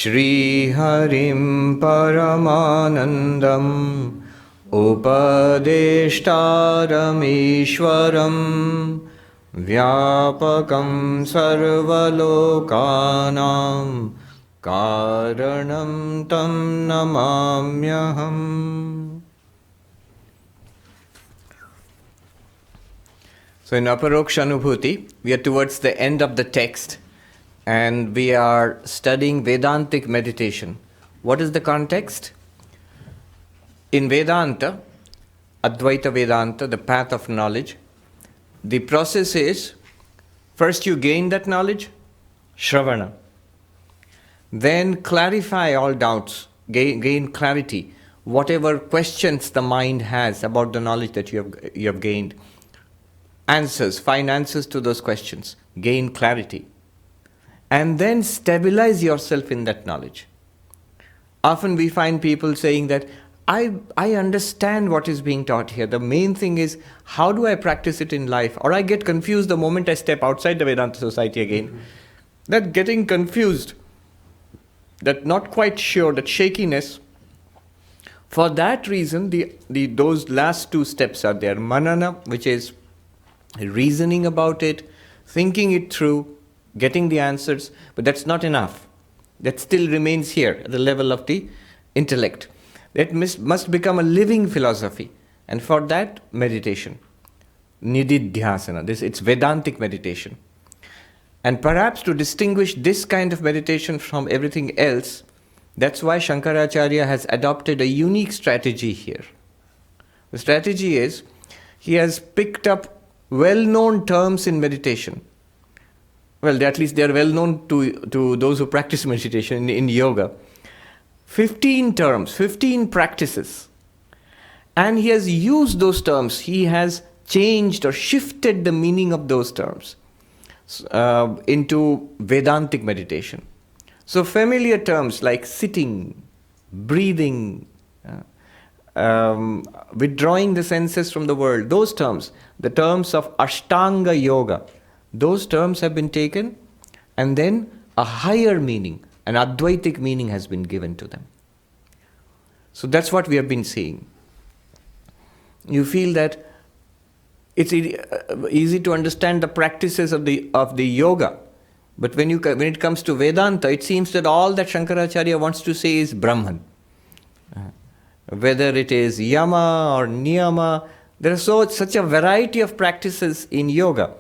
Shri Harim Paramanandam Upadeshtaram Ishwaram Vyapakam Sarvalokanam Karanam Tam Namamyaham. So in Aparokshanubhuti, we are towards the end of the text and we are studying Vedantic meditation. What is the context? In Vedanta, Advaita Vedanta, the path of knowledge, the process is, first you gain that knowledge, Shravana. Then clarify all doubts, gain clarity, whatever questions the mind has about the knowledge that you have gained. Answers, find answers to those questions, gain clarity. And then stabilize yourself in that knowledge. Often we find people saying that, I understand what is being taught here. The main thing is, how do I practice it in life? Or I get confused the moment I step outside the Vedanta society again. That getting confused, that not quite sure, that shakiness. For that reason, those last two steps are there. Manana, which is reasoning about it, thinking it through, getting the answers, but that's not enough. That still remains here at the level of the intellect. That must become a living philosophy, and for that, meditation. Nididhyasana, it's Vedantic meditation. And perhaps to distinguish this kind of meditation from everything else, that's why Shankaracharya has adopted a unique strategy here. The strategy is, he has picked up well-known terms in meditation. Well, at least they are well-known to those who practice meditation in yoga. 15 terms, 15 practices. And he has used those terms. He has changed or shifted the meaning of those terms into Vedantic meditation. So familiar terms like sitting, breathing, withdrawing the senses from the world, those terms, the terms of Ashtanga Yoga, those terms have been taken and then a higher meaning, an Advaitic meaning has been given to them. So that's what we have been seeing. You feel that it's easy to understand the practices of the yoga, but when it comes to Vedanta, it seems that all that Shankaracharya wants to say is Brahman. Whether it is yama or niyama, there is such a variety of practices in yoga.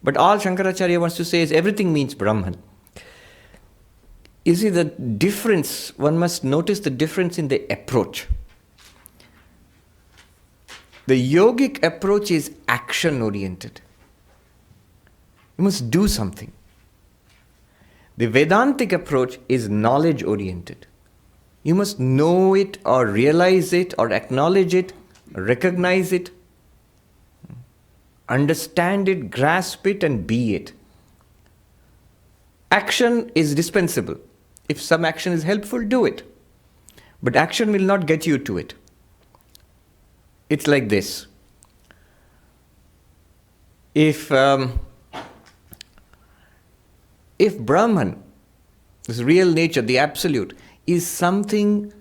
But all Shankaracharya wants to say is everything means Brahman. You see the difference, one must notice the difference in the approach. The yogic approach is action-oriented. You must do something. The Vedantic approach is knowledge-oriented. You must know it or realize it or acknowledge it, recognize it, understand it, grasp it and be it. Action is dispensable. If some action is helpful, do it. But action will not get you to it. It's like this. If Brahman, this real nature, the absolute, is something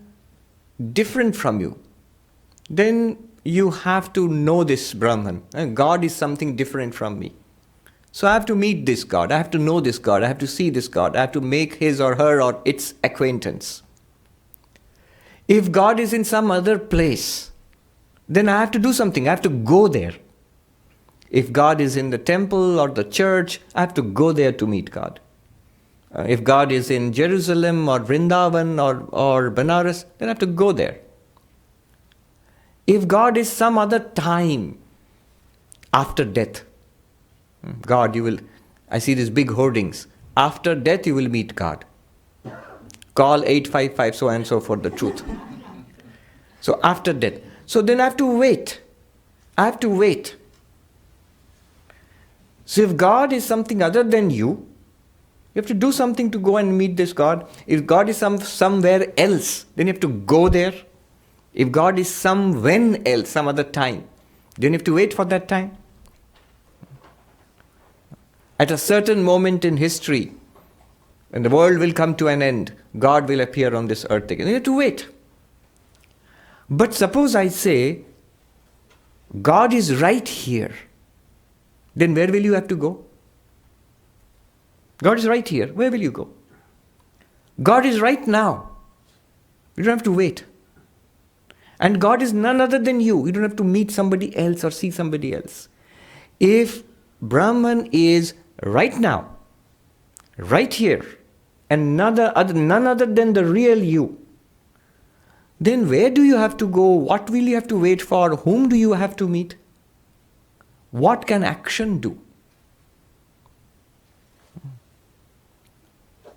different from you, then you have to know this Brahman. God is something different from me. So I have to meet this God, I have to know this God, I have to see this God, I have to make his or her or its acquaintance. If God is in some other place, then I have to do something, I have to go there. If God is in the temple or the church, I have to go there to meet God. If God is in Jerusalem or Vrindavan or Benares, then I have to go there. If God is some other time after death, God, I see these big hoardings, after death you will meet God. Call 855 so and so for the truth. So after death. So then I have to wait. So if God is something other than you have to do something to go and meet this God. If God is somewhere else, then you have to go there. If God is when else, some other time, then you have to wait for that time. At a certain moment in history, and the world will come to an end. God will appear on this earth again. You have to wait. But suppose I say, God is right here. Then where will you have to go? God is right here. Where will you go? God is right now. You don't have to wait. And God is none other than you. You don't have to meet somebody else or see somebody else. If Brahman is right now, right here, and none other than the real you, then where do you have to go? What will you have to wait for? Whom do you have to meet? What can action do?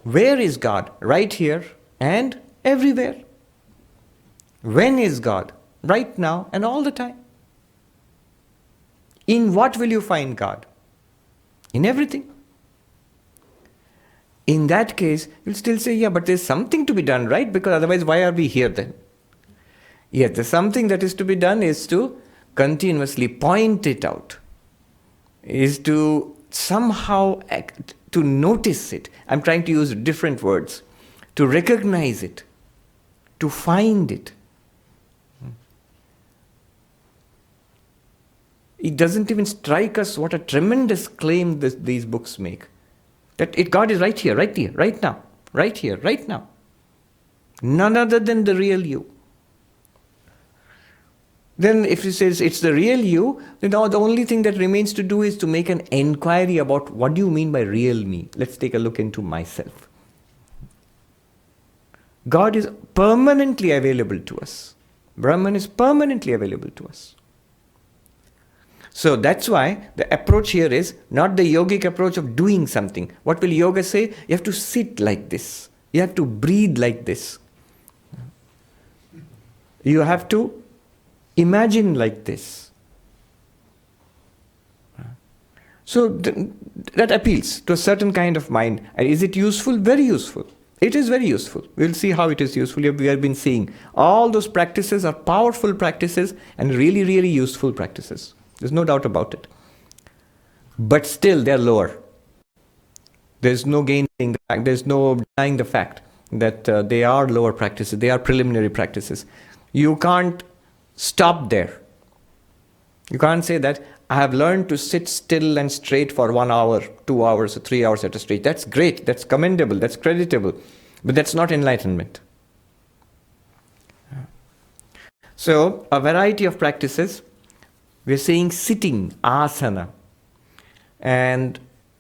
Where is God? Right here and everywhere. When is God? Right now and all the time. In what will you find God? In everything. In that case, you'll still say, yeah, but there's something to be done, right? Because otherwise, why are we here then? Yes, the something that is to be done is to continuously point it out, is to somehow act, to notice it. I'm trying to use different words. To recognize it, to find it. It doesn't even strike us what a tremendous claim these books make. That God is right here, right now, right here, right now. None other than the real you. Then if he says it's the real you, then now the only thing that remains to do is to make an enquiry about what do you mean by real me. Let's take a look into myself. God is permanently available to us. Brahman is permanently available to us. So that's why the approach here is not the yogic approach of doing something. What will yoga say? You have to sit like this. You have to breathe like this. You have to imagine like this. So that appeals to a certain kind of mind. And is it useful? Very useful. It is very useful. We'll see how it is useful. We have been seeing all those practices are powerful practices and really, really useful practices. There's no doubt about it. But still, they're lower. There's no gaining the fact. There's no denying the fact that they are lower practices. They are preliminary practices. You can't stop there. You can't say that I have learned to sit still and straight for 1 hour, 2 hours, or 3 hours at a stretch. That's great. That's commendable. That's creditable. But that's not enlightenment. So, a variety of practices. We're saying sitting, asana. And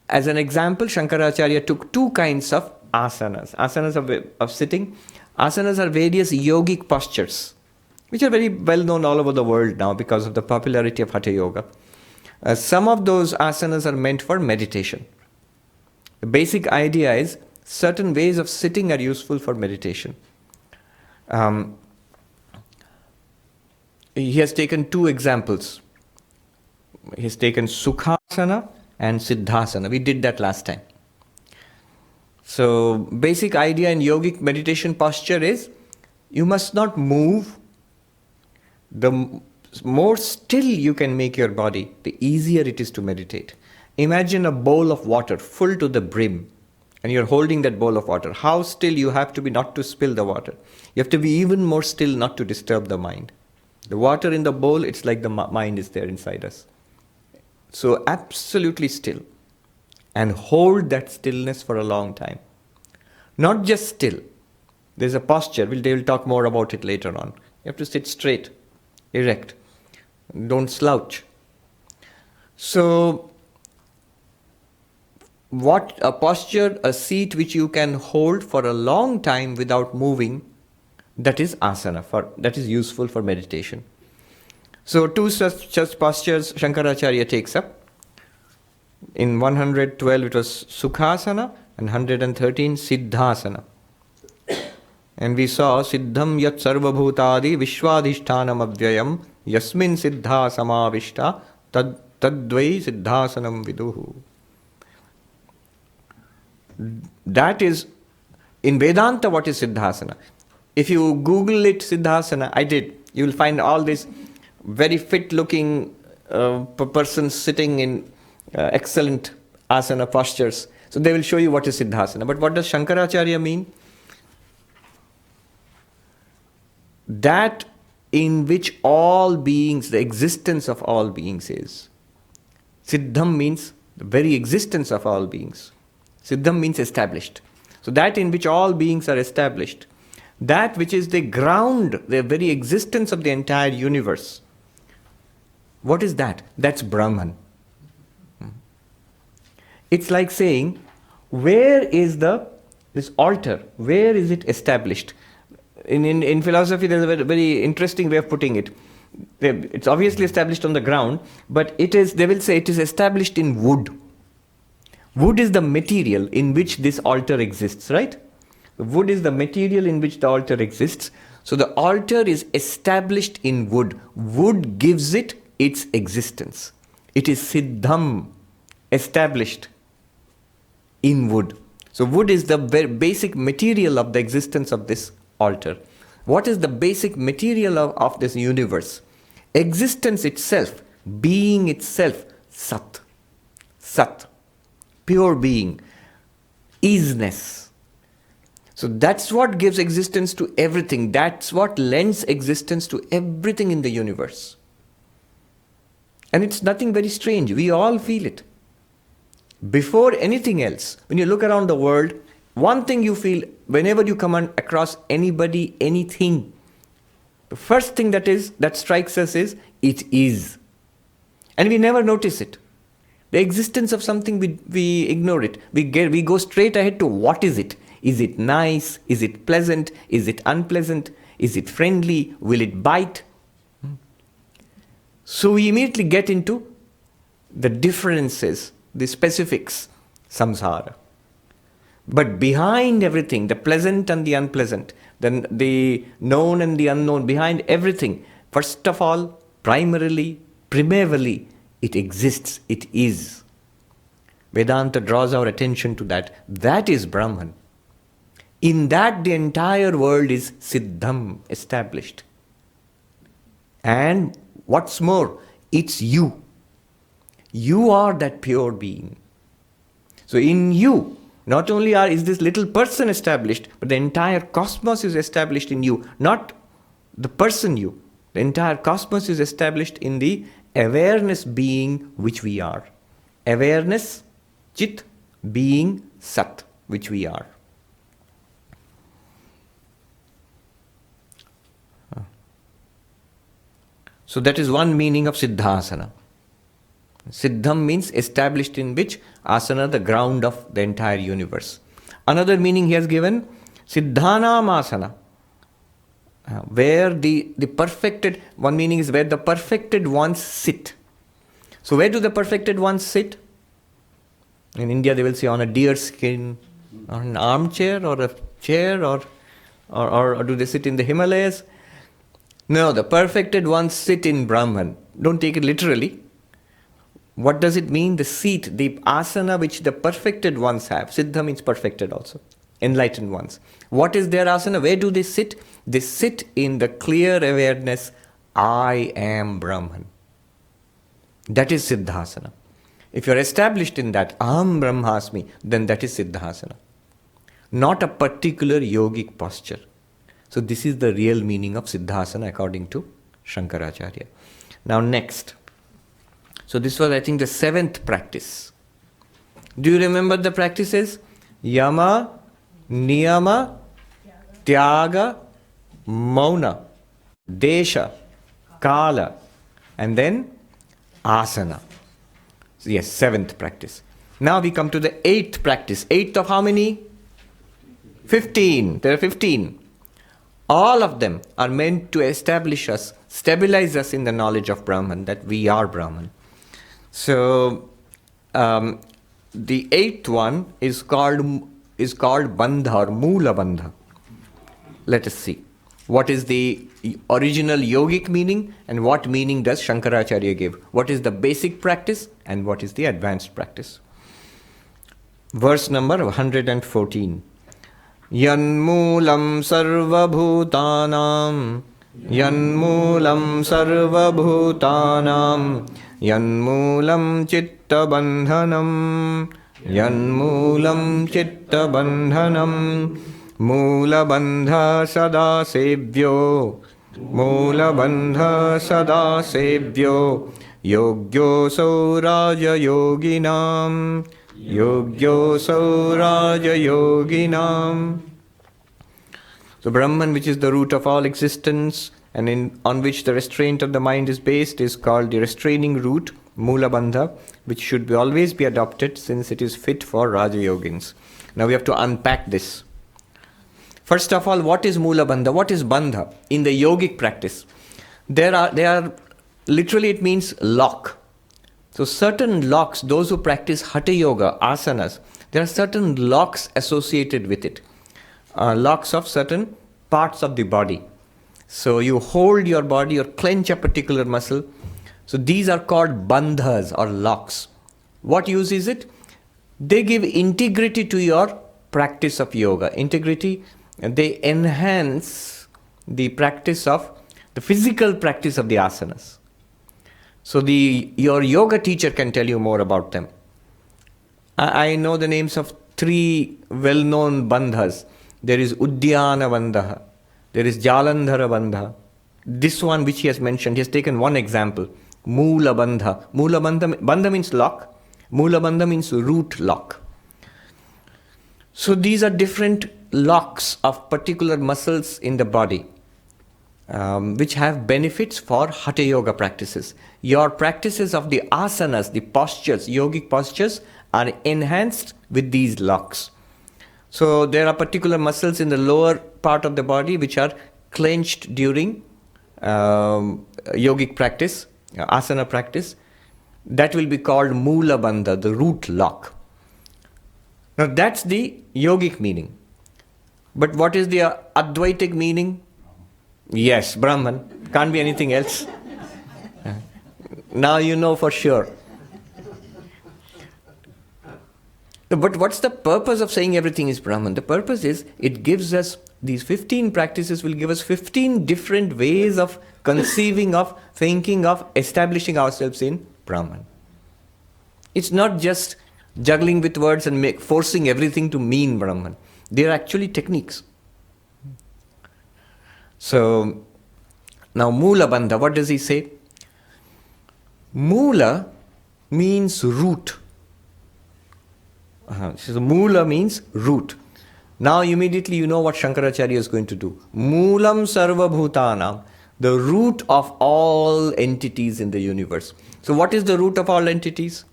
as an example, Shankaracharya took 2 kinds of asanas. Asanas of sitting. Asanas are various yogic postures, which are very well known all over the world now because of the popularity of Hatha Yoga. Some of those asanas are meant for meditation. The basic idea is certain ways of sitting are useful for meditation. He has taken 2 examples. He has taken Sukhasana and Siddhasana. We did that last time. So, basic idea in yogic meditation posture is you must not move. The more still you can make your body, the easier it is to meditate. Imagine a bowl of water full to the brim and you're holding that bowl of water. How still you have to be not to spill the water. You have to be even more still not to disturb the mind. The water in the bowl, it's like the mind is there inside us. So absolutely still. And hold that stillness for a long time. Not just still. There's a posture. They will talk more about it later on. You have to sit straight, erect. Don't slouch. So, what a posture, a seat which you can hold for a long time without moving, that is asana, that is useful for meditation. So 2 such postures Shankaracharya takes up. In 112 it was Sukhasana and 113 Siddhasana. And we saw Siddham yat sarvabhutadi vishwadhishtanam avyayam yasmin siddha samavishta tadvai siddhasanam viduhu. That is, in Vedanta, what is Siddhasana? If you Google it, Siddhasana, I did, you will find all these very fit-looking persons sitting in excellent asana postures. So they will show you what is Siddhasana. But what does Shankaracharya mean? That in which all beings, the existence of all beings is. Siddham means the very existence of all beings. Siddham means established. So that in which all beings are established. That which is the ground, the very existence of the entire universe. What is that? That's Brahman. It's like saying, where is this altar? Where is it established? In philosophy, there's a very interesting way of putting it. It's obviously established on the ground, but they will say it is established in wood. Wood is the material in which this altar exists, right? Wood is the material in which the altar exists. So the altar is established in wood. Wood gives it its existence. It is Siddham, established in wood. So wood is the basic material of the existence of this altar. What is the basic material of this universe? Existence itself, being itself, Sat. Sat, pure being, isness. So that's what gives existence to everything. That's what lends existence to everything in the universe. And it's nothing very strange. We all feel it. Before anything else, when you look around the world, one thing you feel whenever you come across anybody, anything, the first thing that strikes us is, it is. And we never notice it. The existence of something, we ignore it. We go straight ahead to what is it? Is it nice? Is it pleasant? Is it unpleasant? Is it friendly? Will it bite? So we immediately get into the differences, the specifics, samsara. But behind everything, the pleasant and the unpleasant, then the known and the unknown, behind everything, first of all, primarily, it exists, it is. Vedanta draws our attention to that. That is Brahman. In that, the entire world is Siddham, established. And what's more, it's you. You are that pure being. So in you, not only is this little person established, but the entire cosmos is established in you. Not the person you. The entire cosmos is established in the awareness being which we are. Awareness, Chit, being, Sat, which we are. So that is one meaning of Siddhasana. Siddham means established in which? Asana, the ground of the entire universe. Another meaning he has given, Siddhanam asana. Where the perfected, one meaning is where the perfected ones sit. So where do the perfected ones sit? In India they will say on a deer skin, on an armchair or a chair, or do they sit in the Himalayas? No, the perfected ones sit in Brahman. Don't take it literally. What does it mean? The seat, the asana which the perfected ones have. Siddha means perfected also. Enlightened ones. What is their asana? Where do they sit? They sit in the clear awareness, I am Brahman. That is Siddhasana. If you are established in that, Aham Brahmasmi, then that is Siddhasana. Not a particular yogic posture. So this is the real meaning of Siddhasana according to Shankaracharya. Now next. So this was, I think, the 7th practice. Do you remember the practices? Yama, Niyama, Tyaga, Mauna, Desha, Kala, and then Asana. So yes, 7th practice. Now we come to the 8th practice. 8th of how many? 15. There are 15. All of them are meant to establish us, stabilize us in the knowledge of Brahman, that we are Brahman. So, the 8th one is called bandha or Mula bandha. Let us see. What is the original yogic meaning and what meaning does Shankaracharya give? What is the basic practice and what is the advanced practice? Verse number 114. Yanmulam sarvabhutanam Yanmulam sarvabhutanam Yanmulam chitta bandhanam Yanmulam chitta bandhanam Mula bandha sada sevyo Mula bandha sada sevyo Yogyo sauraja yoginam Yogyo sauraja yoginam. So Brahman, which is the root of all existence and on which the restraint of the mind is based, is called the restraining root, Mula bandha, which should always be adopted since it is fit for Raja Yogins. Now we have to unpack this. First of all, what is Mula bandha? What is bandha in the yogic practice? They are literally, it means lock. So certain locks, those who practice Hatha Yoga, asanas, there are certain locks associated with it. Locks of certain parts of the body. So you hold your body or clench a particular muscle. So these are called bandhas or locks. What use is it? They give integrity to your practice of yoga. Integrity, they enhance the practice of, the physical practice of the asanas. So your yoga teacher can tell you more about them. I know the names of 3 well-known bandhas. There is Uddiyana bandha. There is Jalandhara bandha. This one which he has mentioned, he has taken one example. Mula bandha. Mula bandha means lock. Mula bandha means root lock. So these are different locks of particular muscles in the body. Which have benefits for Hatha Yoga practices. Your practices of the asanas, the postures, yogic postures, are enhanced with these locks. So there are particular muscles in the lower part of the body which are clenched during yogic practice, asana practice. That will be called Mula bandha, the root lock. Now that's the yogic meaning. But what is the Advaitic meaning? Yes, Brahman. Can't be anything else. Now you know for sure. But what's the purpose of saying everything is Brahman? The purpose is, it gives us, these 15 practices will give us 15 different ways of conceiving of, thinking of, establishing ourselves in Brahman. It's not just juggling with words and forcing everything to mean Brahman. They are actually techniques. So, now Mula bandha, what does he say? Mula means root. So Mula means root. Now immediately you know what Shankaracharya is going to do. Mulam Sarvabhutanam, the root of all entities in the universe. So what is the root of all entities?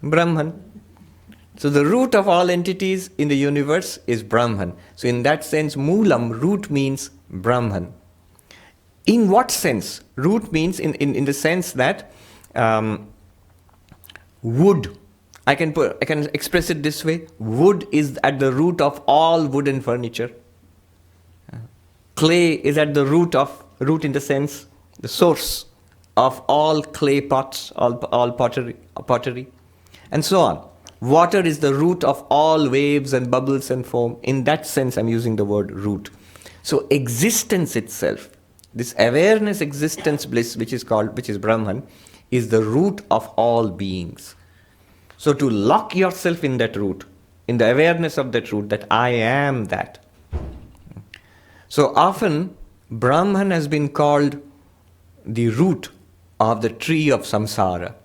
Brahman. So the root of all entities in the universe is Brahman. So in that sense, Mulam, root means Brahman. In what sense? Root means in the sense that wood. I can express it this way. Wood is at the root of all wooden furniture. Clay is at the root in the sense, the source of all clay pots, all pottery, and so on. Water is the root of all waves and bubbles and foam. In that sense, I'm using the word root. So existence itself, this awareness, existence, bliss, which is Brahman, is the root of all beings. So to lock yourself in that root, in the awareness of that root, that I am that. So often, Brahman has been called the root of the tree of samsara.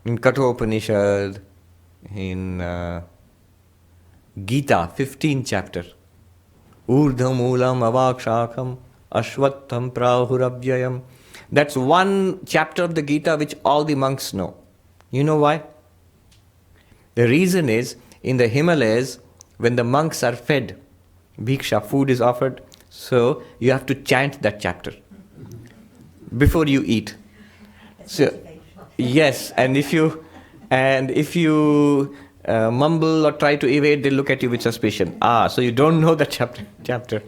In Kathopanishad, in Gita, 15th chapter, Urdhamulam avakshakam ashvattham prahuravyayam. That's one chapter of the Gita which all the monks know. You know why? The reason is, in the Himalayas, when the monks are fed, bhiksha, food is offered, so you have to chant that chapter before you eat. So, yes, and if you mumble or try to evade, they look at you with suspicion. So you don't know that chapter.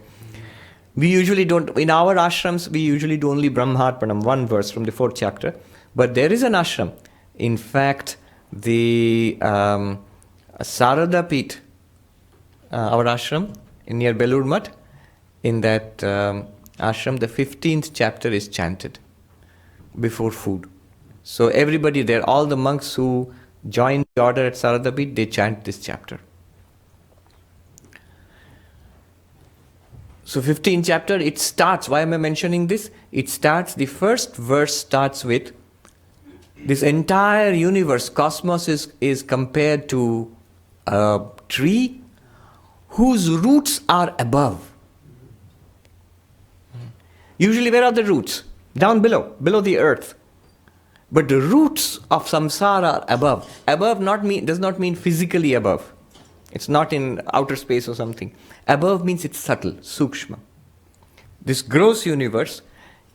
We usually don't, in our ashrams, we usually do only Brahmarpanam, one verse from the 4th chapter. But there is an ashram. In fact, the Sarada Peeth, our ashram, near Belur Math, in that ashram, the 15th chapter is chanted before food. So everybody there, all the monks who join the order at Saradabit, they chant this chapter. So 15th chapter, it starts, why am I mentioning this? It starts, the first verse starts with, this entire universe, cosmos is compared to a tree whose roots are above. Usually where are the roots? Down below the earth. But the roots of samsara are above. Above does not mean physically above. It's not in outer space or something. Above means it's subtle, sukshma. This gross universe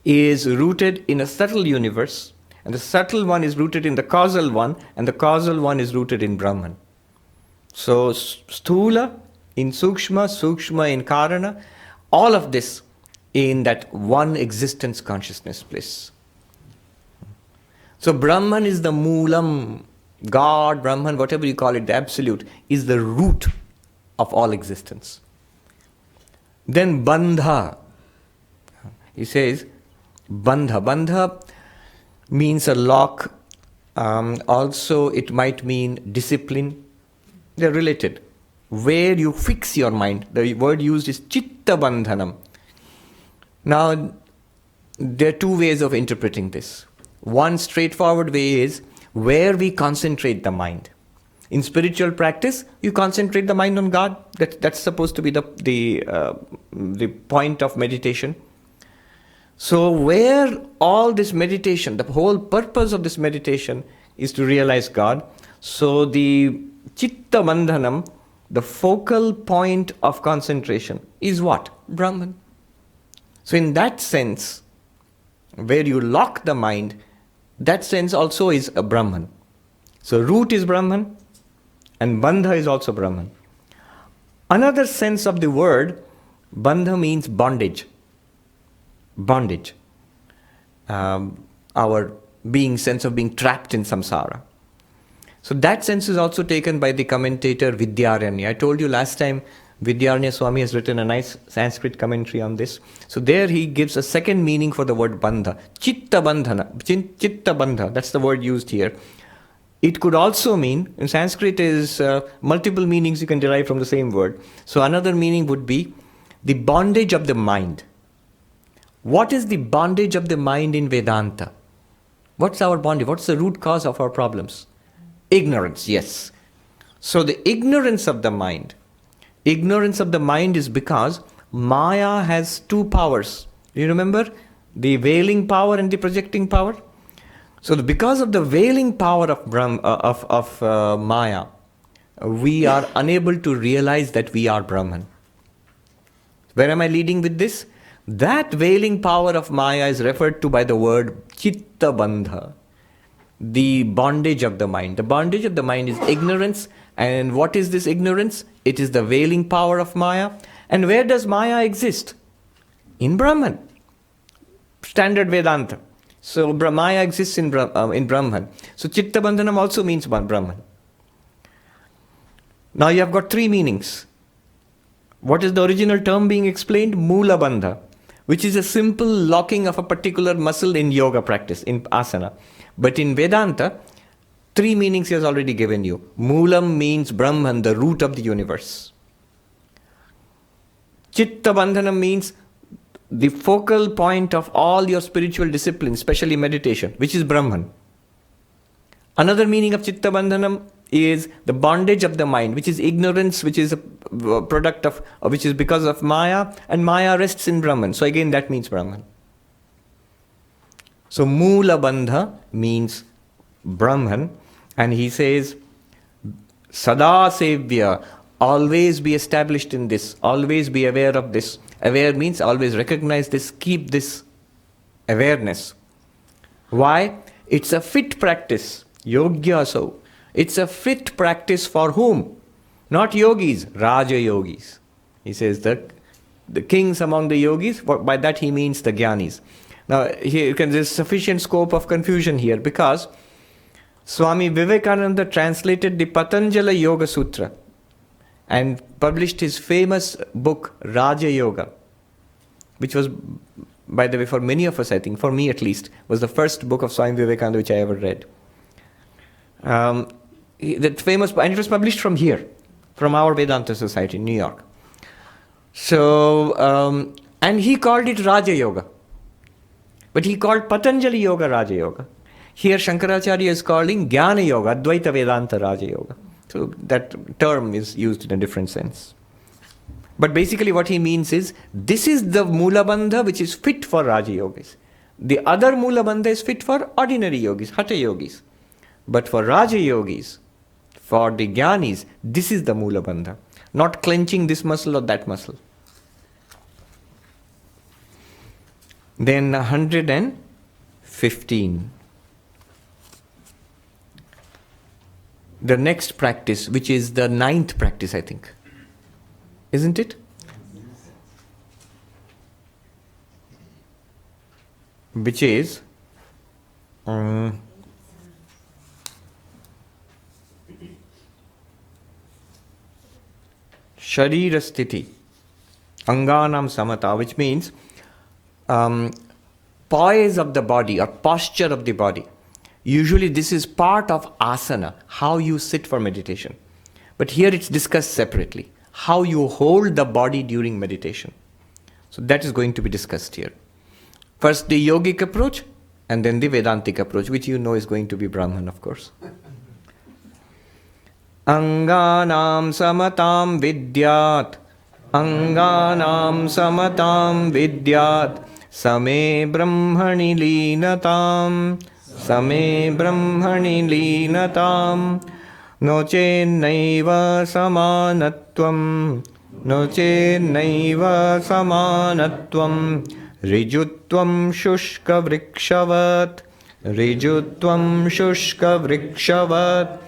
is rooted in a subtle universe, and the subtle one is rooted in the causal one, and the causal one is rooted in Brahman. So sthula in sukshma, sukshma in karana, all of this in that one existence consciousness bliss. So Brahman is the moolam, God, Brahman, whatever you call it, the absolute, is the root of all existence. Then bandha. He says, bandha. Bandha means a lock. Also, it might mean discipline. They're related. Where you fix your mind. The word used is chitta bandhanam. Now, there are two ways of interpreting this. One straightforward way is where we concentrate the mind. In spiritual practice, you concentrate the mind on God. That's supposed to be the point of meditation. So where all this meditation, the whole purpose of this meditation is to realize God. So the chitta bandhanam, the focal point of concentration, is what? Brahman. So in that sense, where you lock the mind, that sense also is a Brahman. So root is Brahman, and bandha is also Brahman. Another sense of the word, bandha means bondage. Bondage. Our sense of being trapped in samsara. So that sense is also taken by the commentator Vidyaranya. I told you last time, Vidyaranya Swami has written a nice Sanskrit commentary on this. So there he gives a second meaning for the word bandha. Chitta bandhana. Chitta bandha. That's the word used here. It could also mean, in Sanskrit is multiple meanings you can derive from the same word. So another meaning would be the bondage of the mind. What is the bondage of the mind in Vedanta? What's our bondage? What's the root cause of our problems? Ignorance, yes. So the ignorance of the mind. Ignorance of the mind is because Maya has two powers. Do you remember? The veiling power and the projecting power. So because of the veiling power of Maya, we are unable to realize that we are Brahman. Where am I leading with this? That veiling power of Maya is referred to by the word chitta bandha, the bondage of the mind. The bondage of the mind is ignorance. And what is this ignorance? It is the veiling power of Maya. And where does Maya exist? In Brahman. Standard Vedanta. So Maya exists in Brahman. So Chitta Bandhanam also means Brahman. Now you have got three meanings. What is the original term being explained? Mula bandha, which is a simple locking of a particular muscle in yoga practice, in asana. But in Vedanta, three meanings he has already given you. Moolam means Brahman, the root of the universe. Chitta bandhanam means the focal point of all your spiritual disciplines, especially meditation, which is Brahman. Another meaning of Chitta bandhanam is the bondage of the mind, which is ignorance, which is a product of, which is because of Maya, and Maya rests in Brahman. So again, that means Brahman. So Mula bandha means Brahman, and he says, Sada sevya, always be established in this, always be aware of this. Aware means always recognize this, keep this awareness. Why? It's a fit practice. Yogya so. It's a fit practice for whom? Not yogis, Raja yogis. He says that the kings among the yogis, by that he means the jnanis. Now here there's sufficient scope of confusion here because Swami Vivekananda translated the Patanjala Yoga Sutra and published his famous book Raja Yoga, which was, by the way, for many of us, I think, for me at least, was the first book of Swami Vivekananda which I ever read. That famous, and it was published from here, from our Vedanta Society in New York. So, and he called it Raja Yoga. But he called Patanjali Yoga Raja Yoga. Here Shankaracharya is calling Jnana Yoga, Advaita Vedanta Raja Yoga. So that term is used in a different sense. But basically what he means is, this is the Mula bandha which is fit for Raja Yogis. The other Mula bandha is fit for ordinary yogis, Hatha Yogis. But for Raja Yogis, for the Jnanis, this is the Mula bandha. Not clenching this muscle or that muscle. Then 115. The next practice, which is the 9th practice, I think. Isn't it? Which is Sharira Sthiti, Anganam Samata, which means poise of the body or posture of the body. Usually this is part of asana, how you sit for meditation. But here it's discussed separately, how you hold the body during meditation. So that is going to be discussed here. First the yogic approach and then the Vedantic approach, which you know is going to be Brahman, of course. Anganam samatam vidyat, Anganam samatam vidyat, Same brahmani linatam, Same brahmani linatam, Noche naiva samanatvam, Noche naiva samanatvam, Rijutvam shushka vrikshavat, Rijutvam shushka vrikshavat.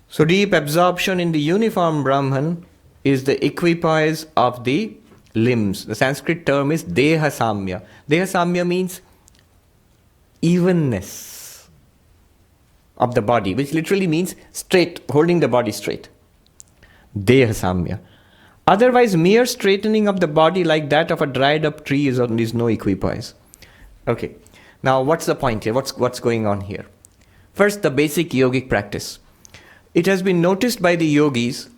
So deep absorption in the uniform Brahman is the equipoise of the limbs. The Sanskrit term is deha samya. Deha samya means evenness of the body, which literally means straight, holding the body straight. Deha samya. Otherwise, mere straightening of the body like that of a dried up tree is no equipoise. Okay. Now, what's the point here? What's going on here? First, the basic yogic practice. It has been noticed by the yogis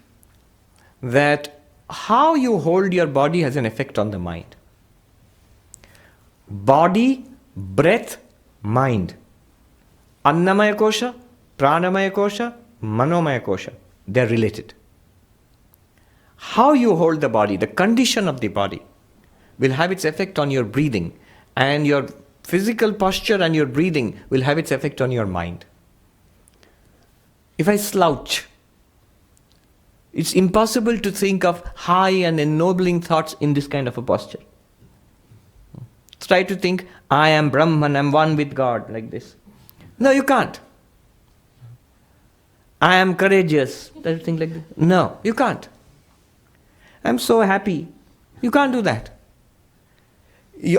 that how you hold your body has an effect on the mind. Body, breath, mind. Annamaya kosha, pranamaya kosha, manomaya kosha. They are related. How you hold the body, the condition of the body, will have its effect on your breathing, and your physical posture and your breathing will have its effect on your mind. If I slouch, it's impossible to think of high and ennobling thoughts in this kind of a posture. Try to think, I am Brahman, I am one with God, like this. No, you can't. I am courageous, think like this. No, you can't. I am so happy. You can't do that.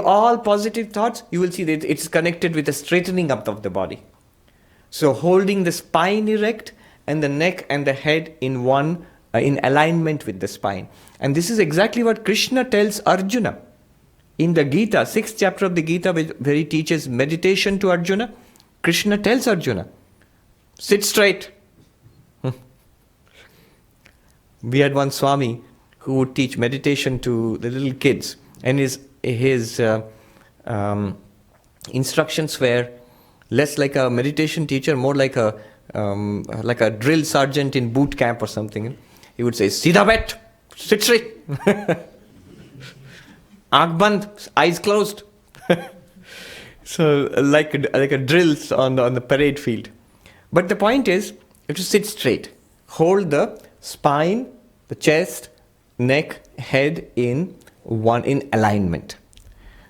All positive thoughts, you will see that it's connected with a straightening up of the body. So holding the spine erect and the neck and the head in one, in alignment with the spine. And this is exactly what Krishna tells Arjuna in the Gita, 6th chapter of the Gita, where he teaches meditation to Arjuna. Krishna tells Arjuna, sit straight. We had one Swami who would teach meditation to the little kids, and his instructions were less like a meditation teacher, more like a drill sergeant in boot camp or something. He would say, "Sidha bet, sit straight, aankh band, eyes closed." So like a drill on the parade field. But the point is, you have to sit straight, hold the spine, the chest, neck, head in alignment.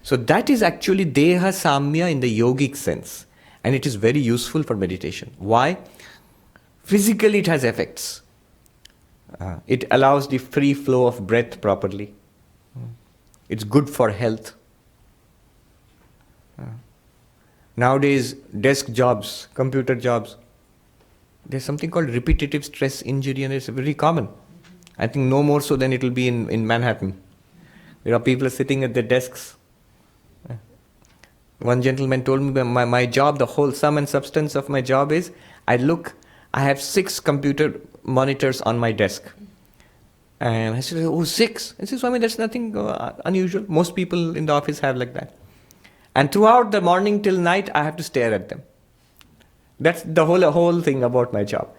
So that is actually deha samya in the yogic sense. And it is very useful for meditation. Why? Physically it has effects. It allows the free flow of breath properly. It's good for health. Nowadays, desk jobs, computer jobs, there's something called repetitive stress injury, and it's very common. I think no more so than it will be in Manhattan. There are people sitting at their desks. One gentleman told me my job, the whole sum and substance of my job is, I look I have 6 computer monitors on my desk. And I said, oh, 6? I said, Swami, that's nothing unusual. Most people in the office have like that. And throughout the morning till night, I have to stare at them. That's the whole thing about my job.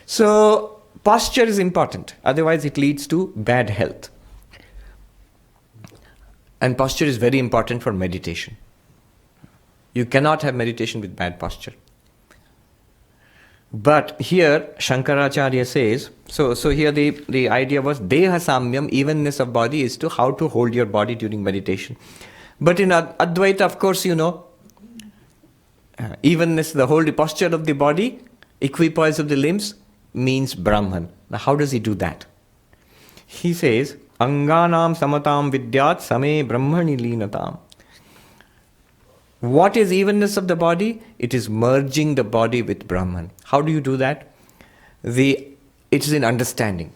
So posture is important. Otherwise, it leads to bad health. And posture is very important for meditation. You cannot have meditation with bad posture. But here, Shankaracharya says, so here the idea was, Deha Samyam, evenness of body, is to how to hold your body during meditation. But in Advaita, of course, you know, evenness, the whole posture of the body, equipoise of the limbs, means Brahman. Now how does he do that? He says, Anganam samatam vidyat same brahmani linatam. What is evenness of the body? It is merging the body with Brahman. How do you do that? It is in understanding.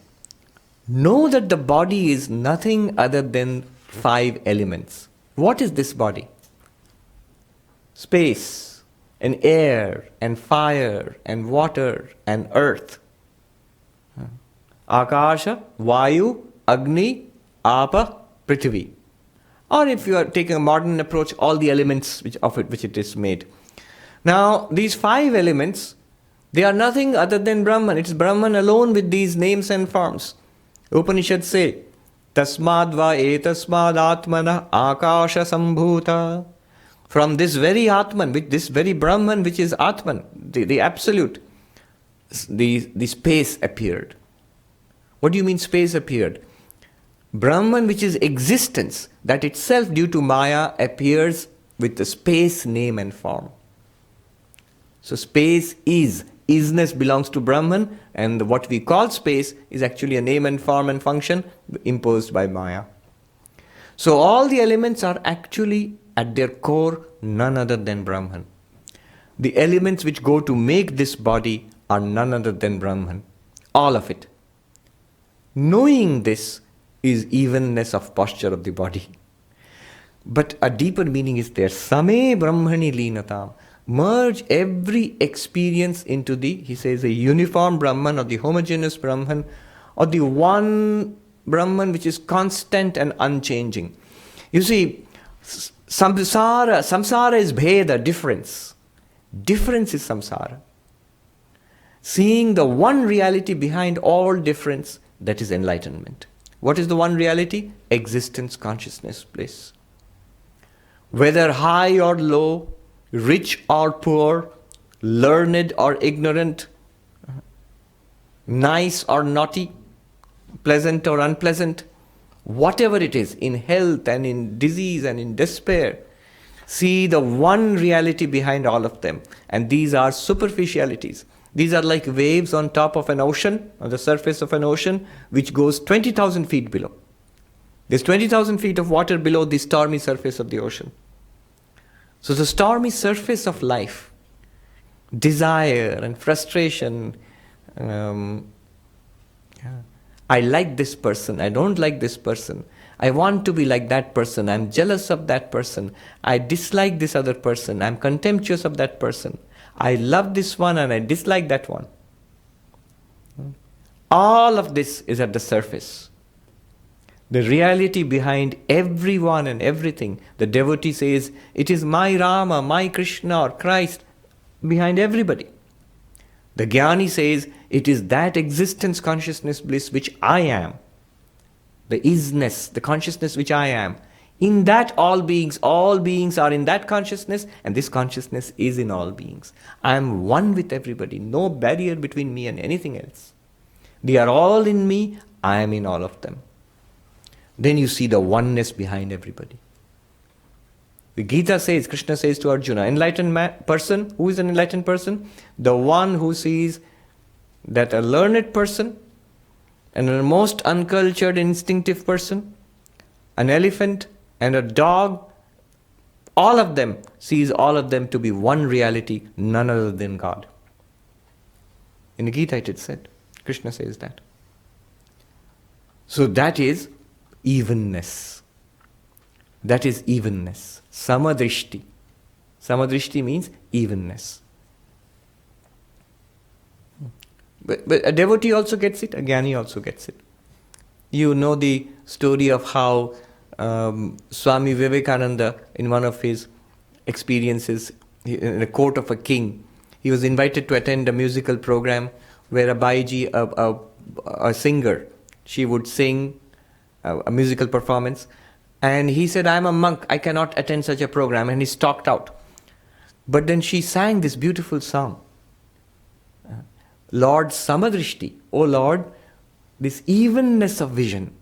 Know that the body is nothing other than 5 elements. What is this body? Space, and air, and fire, and water, and earth. Akasha, Vayu, Agni, Apa, Prithvi. Or if you are taking a modern approach, all the elements which it is made. Now, these 5 elements, they are nothing other than Brahman. It's Brahman alone with these names and forms. Upanishads say, Tasmad va etasmad atmana akasha sambhuta. From this very Atman, this very Brahman which is Atman, the absolute, the space appeared. What do you mean space appeared? Brahman, which is existence, that itself due to Maya appears with the space, name and form. So space is. Isness belongs to Brahman, and what we call space is actually a name and form and function imposed by Maya. So all the elements are actually at their core none other than Brahman. The elements which go to make this body are none other than Brahman. All of it. Knowing this is evenness of posture of the body. But a deeper meaning is there. Same brahmani linatam. Merge every experience into he says, a uniform Brahman or the homogeneous Brahman or the one Brahman which is constant and unchanging. You see, samsara is bheda, difference. Difference is samsara. Seeing the one reality behind all difference, that is enlightenment. What is the one reality? Existence, consciousness, bliss. Whether high or low, rich or poor, learned or ignorant, nice or naughty, pleasant or unpleasant, whatever it is, in health and in disease and in despair, see the one reality behind all of them. And these are superficialities. These are like waves on top of an ocean, on the surface of an ocean, which goes 20,000 feet below. There's 20,000 feet of water below the stormy surface of the ocean. So the stormy surface of life, desire and frustration, I like this person, I don't like this person, I want to be like that person, I'm jealous of that person, I dislike this other person, I'm contemptuous of that person, I love this one and I dislike that one. All of this is at the surface. The reality behind everyone and everything, the devotee says, it is my Rama, my Krishna or Christ behind everybody. The Jnani says, it is that existence, consciousness, bliss which I am. The isness, the consciousness which I am. In that all beings are in that consciousness, and this consciousness is in all beings. I am one with everybody, no barrier between me and anything else. They are all in me, I am in all of them. Then you see the oneness behind everybody. The Gita says, Krishna says to Arjuna, enlightened person, who is an enlightened person? The one who sees that a learned person and a most uncultured, instinctive person, an elephant and a dog, all of them, sees all of them to be one reality, none other than God. In the Gita it is said, Krishna says that. So that is evenness. That is evenness. Samadrishti. Samadrishti means evenness. But a devotee also gets it, a jnani also gets it. You know the story of how Swami Vivekananda, in one of his experiences in the court of a king, he was invited to attend a musical program where a Baiji, a singer, she would sing a musical performance. And he said, I'm a monk, I cannot attend such a program. And he stalked out. But then she sang this beautiful song. Lord Samadrishti, O Lord, this evenness of vision,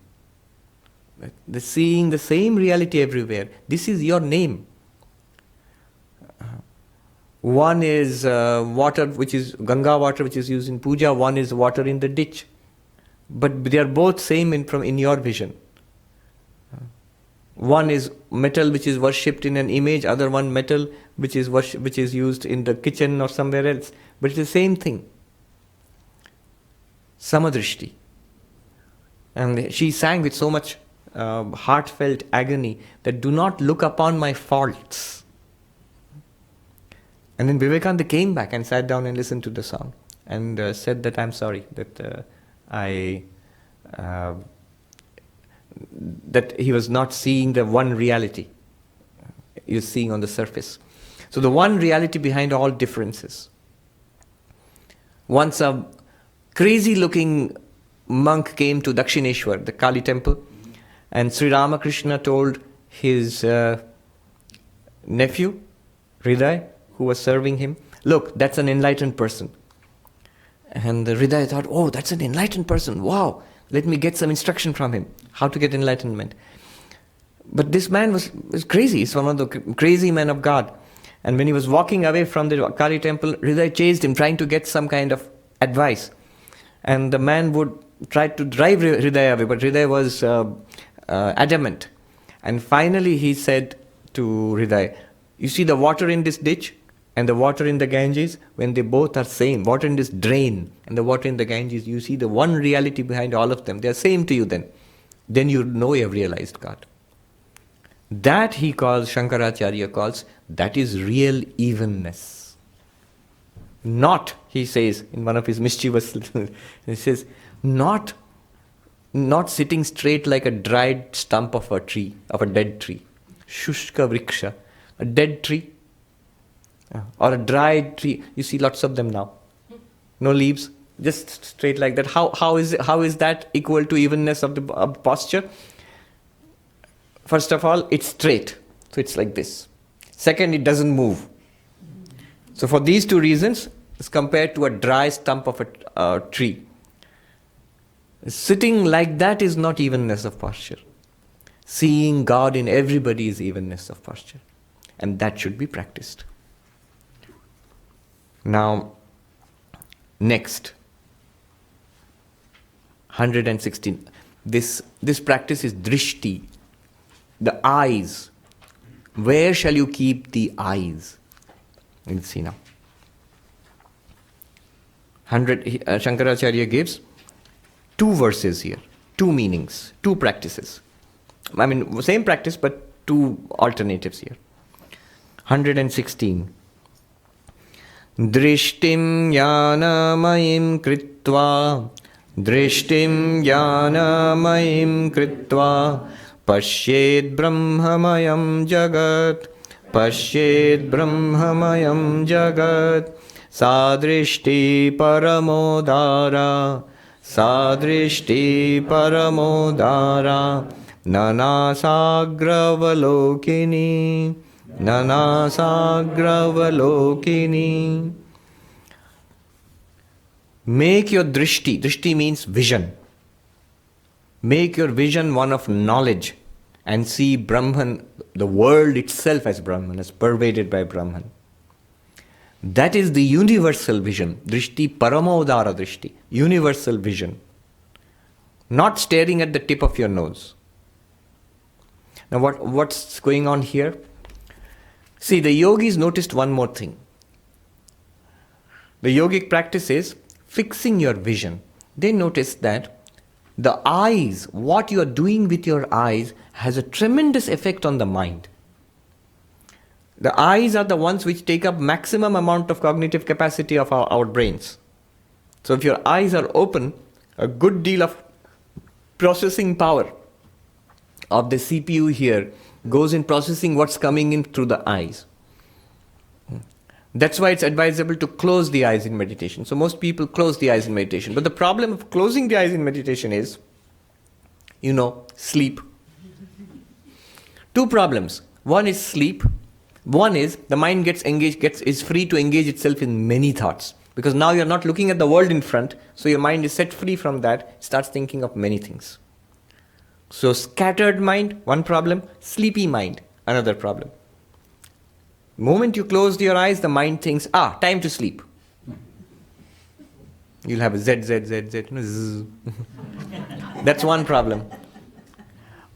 the seeing the same reality everywhere, this is your name. One is water, which is Ganga water, which is used in puja. One is water in the ditch. But they are both same in your vision. One is metal which is worshipped in an image, other one metal which is used in the kitchen or somewhere else. But it's the same thing. Samadrishti. And she sang with so much heartfelt agony that do not look upon my faults. And then Vivekananda came back and sat down and listened to the song and said that I'm sorry, that that he was not seeing the one reality. He was seeing on the surface. So the one reality behind all differences. Once a crazy looking monk came to Dakshineshwar, the Kali temple, and Sri Ramakrishna told his nephew, Hriday, who was serving him, look, that's an enlightened person. And Hriday thought, oh, that's an enlightened person, wow, let me get some instruction from him, how to get enlightenment. But this man was crazy, he's one of the crazy men of God. And when he was walking away from the Kali temple, Hriday chased him, trying to get some kind of advice. And the man would try to drive Hriday away, but Hriday was adamant. And finally he said to Hriday, you see the water in this ditch and the water in the Ganges, when they both are same, water in this drain and the water in the Ganges, you see the one reality behind all of them, they are same to you then. Then you know you have realized God. That he calls, Shankaracharya calls, that is real evenness. Not, he says in one of his mischievous, he says, not sitting straight like a dried stump of a tree, of a dead tree. Shushka vriksha, a dead tree, or a dried tree. You see lots of them now. No leaves, just straight like that. How is that equal to evenness of the posture? First of all, it's straight, so it's like this. Second, it doesn't move. So for these two reasons, it's compared to a dry stump of a tree. Sitting like that is not evenness of posture. Seeing God in everybody is evenness of posture. And that should be practiced. Now, next, 116. This practice is Drishti, the eyes. Where shall you keep the eyes? Let's see now. Shankaracharya gives 2 verses here, 2 meanings, 2 practices. I mean, same practice, but 2 alternatives here. 116. Drishtim yanamayim kritva, drishtim yanamayim kritva, pashyed brahmamayam jagat, pashyed brahmamayam jagat, sadrishti paramodara, sadrishti paramodara, nanasagravalokinī, nanasagravalokinī. Make your drishti means vision. Make your vision one of knowledge and see Brahman, the world itself as Brahman, as pervaded by Brahman. That is the universal vision. Drishti, paramodara drishti, universal vision. Not staring at the tip of your nose. Now what's going on here? See, the yogis noticed one more thing. The yogic practice is fixing your vision. They noticed that the eyes, what you are doing with your eyes, has a tremendous effect on the mind. The eyes are the ones which take up maximum amount of cognitive capacity of our brains. So if your eyes are open, a good deal of processing power of the CPU here goes in processing what's coming in through the eyes. That's why it's advisable to close the eyes in meditation. So most people close the eyes in meditation. But the problem of closing the eyes in meditation is, sleep. Two problems. One is sleep. One is the mind gets engaged, is free to engage itself in many thoughts. Because now you're not looking at the world in front, so your mind is set free from that, starts thinking of many things. So scattered mind, one problem. Sleepy mind, another problem. The moment you close your eyes, the mind thinks, time to sleep. You'll have a Z. That's one problem.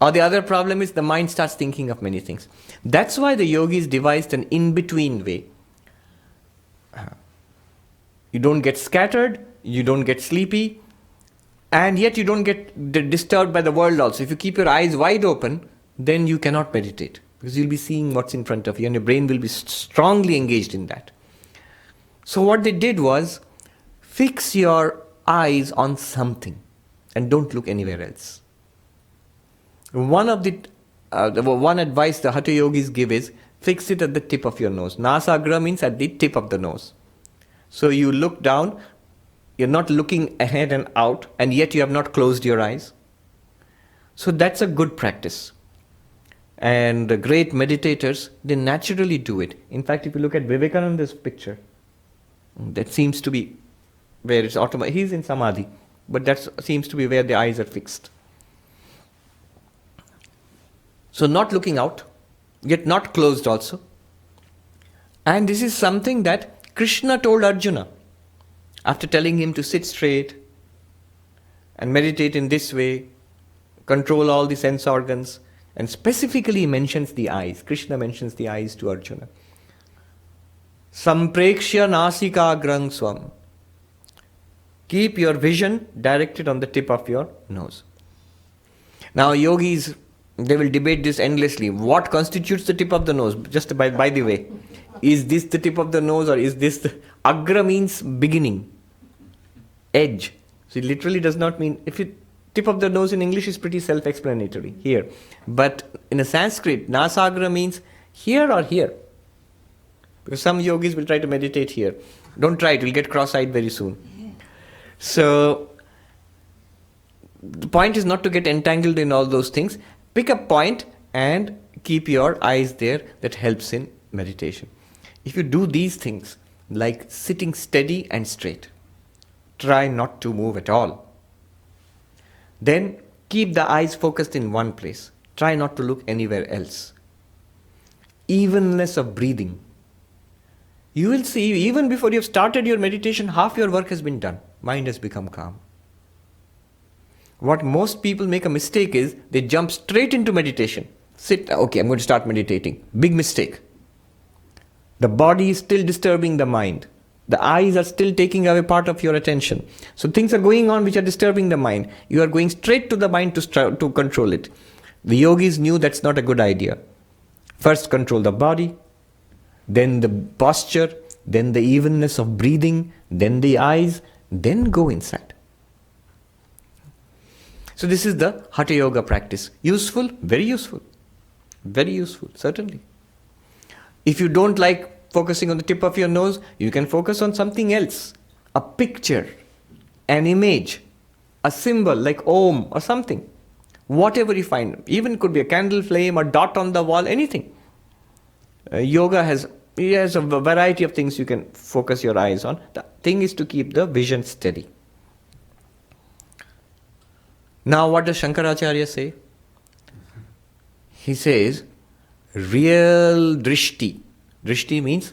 Or the other problem is the mind starts thinking of many things. That's why the yogis devised an in-between way. You don't get scattered, you don't get sleepy, and yet you don't get disturbed by the world also. If you keep your eyes wide open, then you cannot meditate. Because you'll be seeing what's in front of you and your brain will be strongly engaged in that. So what they did was, fix your eyes on something and don't look anywhere else. One advice the Hatha Yogis give is, fix it at the tip of your nose. Nasagra means at the tip of the nose. So you look down, you're not looking ahead and out, and yet you have not closed your eyes. So that's a good practice. And the great meditators, they naturally do it. In fact, if you look at Vivekananda's picture, that seems to be where it's automatic. He's in Samadhi, but that seems to be where the eyes are fixed. So not looking out, yet not closed also. And this is something that Krishna told Arjuna after telling him to sit straight and meditate in this way, control all the sense organs, and specifically mentions the eyes. Krishna mentions the eyes to Arjuna. Samprekshya nasikagrang swam. Keep your vision directed on the tip of your nose. Now yogis, they will debate this endlessly. What constitutes the tip of the nose? Just by the way, is this the tip of the nose or is this the... Agra means beginning, edge. So it literally does not mean... Tip of the nose in English is pretty self-explanatory here. But in a Sanskrit, nasagra means here or here. Because some yogis will try to meditate here. Don't try it, you'll get cross-eyed very soon. So, the point is not to get entangled in all those things. Pick a point and keep your eyes there. That helps in meditation. If you do these things, like sitting steady and straight, try not to move at all. Then keep the eyes focused in one place. Try not to look anywhere else. Evenness of breathing. You will see, even before you have started your meditation, half your work has been done. Mind has become calm. What most people make a mistake is, they jump straight into meditation. Sit, okay, I'm going to start meditating. Big mistake. The body is still disturbing the mind. The eyes are still taking away part of your attention. So things are going on which are disturbing the mind. You are going straight to the mind to control it. The yogis knew that's not a good idea. First control the body, then the posture, then the evenness of breathing, then the eyes, then go inside. So this is the Hatha Yoga practice. Useful? Very useful. Very useful, certainly. If you don't like focusing on the tip of your nose, you can focus on something else. A picture, an image, a symbol like Om or something. Whatever you find. Even it could be a candle flame, a dot on the wall, anything. Yoga has a variety of things you can focus your eyes on. The thing is to keep the vision steady. Now what does Shankaracharya say? He says, real drishti. Drishti means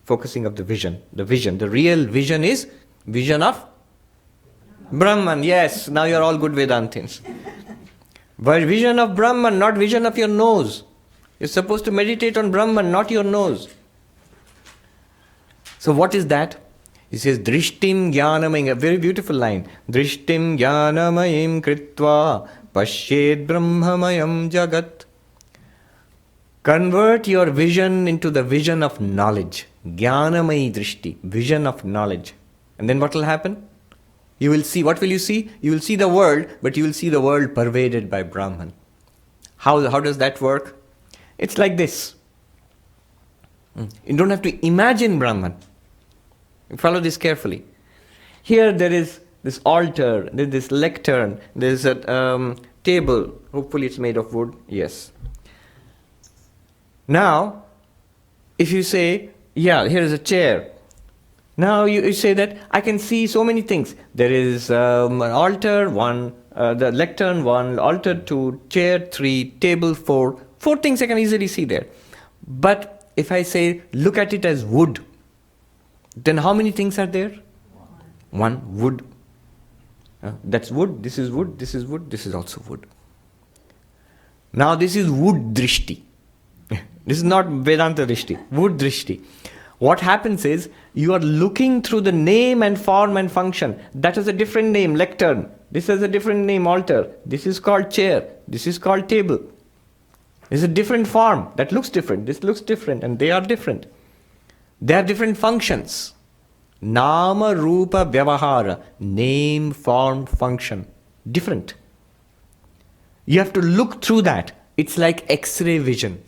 focusing of the vision. The real vision is vision of Brahman. Yes, now you're all good Vedantins. But vision of Brahman, not vision of your nose. You're supposed to meditate on Brahman, not your nose. So what is that? He says, Drishtim Jnanamayim, a very beautiful line. Drishtim Jnanamayim Kritva Pashyed Brahmamayam Jagat. Convert your vision into the vision of knowledge. Jnanamayi Drishti, vision of knowledge. And then what will happen? You will see, what will you see? You will see the world, but you will see the world pervaded by Brahman. How does that work? It's like this. You don't have to imagine Brahman. Follow this carefully. Here there is this altar, there's this lectern, there's a table. Hopefully it's made of wood. Yes. Now, if you say, yeah, here is a chair. Now you say that I can see so many things. There is an altar, one, the lectern, one, altar, two, chair, three, table, four. Four things I can easily see there. But if I say, look at it as wood, then how many things are there? One, wood. That's wood, this is wood, this is wood, this is also wood. Now this is wood Drishti. This is not Vedanta Drishti, wood Drishti. What happens is, you are looking through the name and form and function. That is a different name, lectern. This has a different name, altar. This is called chair. This is called table. This is a different form. That looks different. This looks different. And they are different. They have different functions. Nama, Rupa, Vyavahara. Name, form, function. Different. You have to look through that. It's like X-ray vision.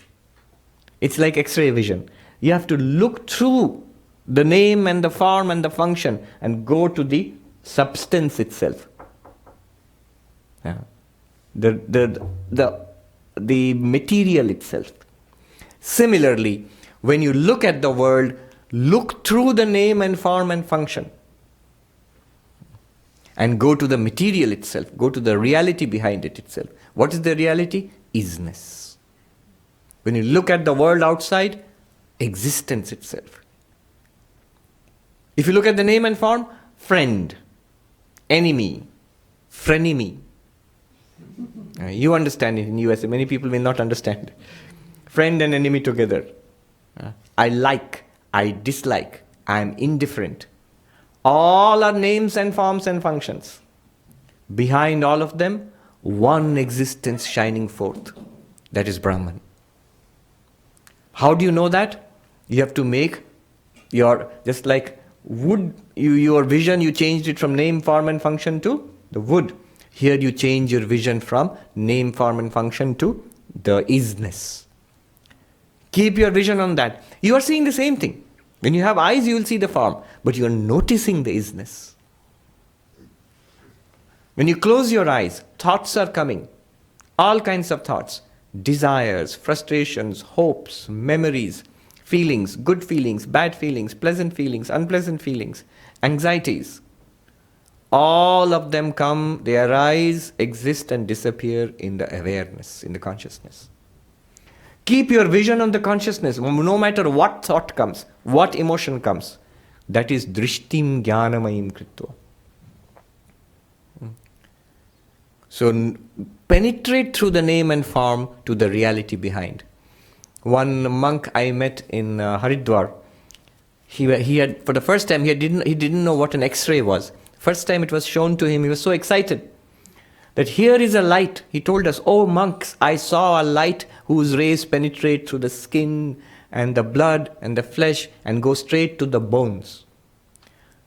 It's like X-ray vision. You have to look through the name and the form and the function and go to the substance itself. Yeah. The material itself. Similarly, when you look at the world, look through the name and form and function. And go to the material itself. Go to the reality behind it itself. What is the reality? Isness. When you look at the world outside, existence itself. If you look at the name and form, friend, enemy, frenemy. You understand it in USA. Many people may not understand. Friend and enemy together. I like, I dislike, I am indifferent. All are names and forms and functions. Behind all of them, one existence shining forth. That is Brahman. How do you know that? You have to make your, just like wood, your vision, you changed it from name, form and function to the wood. Here you change your vision from name, form and function to the isness. Keep your vision on that. You are seeing the same thing. When you have eyes, you will see the form, but you are noticing the isness. When you close your eyes, thoughts are coming. All kinds of thoughts. Desires, frustrations, hopes, memories, feelings, good feelings, bad feelings, pleasant feelings, unpleasant feelings, anxieties. All of them come, they arise, exist and disappear in the awareness, in the consciousness. Keep your vision on the consciousness, no matter what thought comes, what emotion comes. That is Drishtim Jnanamayim Kritva. So penetrate through the name and form to the reality behind. One monk I met in Haridwar, he had, for the first time, he didn't know what an X-ray was. First time it was shown to him, he was so excited that here is a light. He told us, oh monks, I saw a light whose rays penetrate through the skin and the blood and the flesh and go straight to the bones.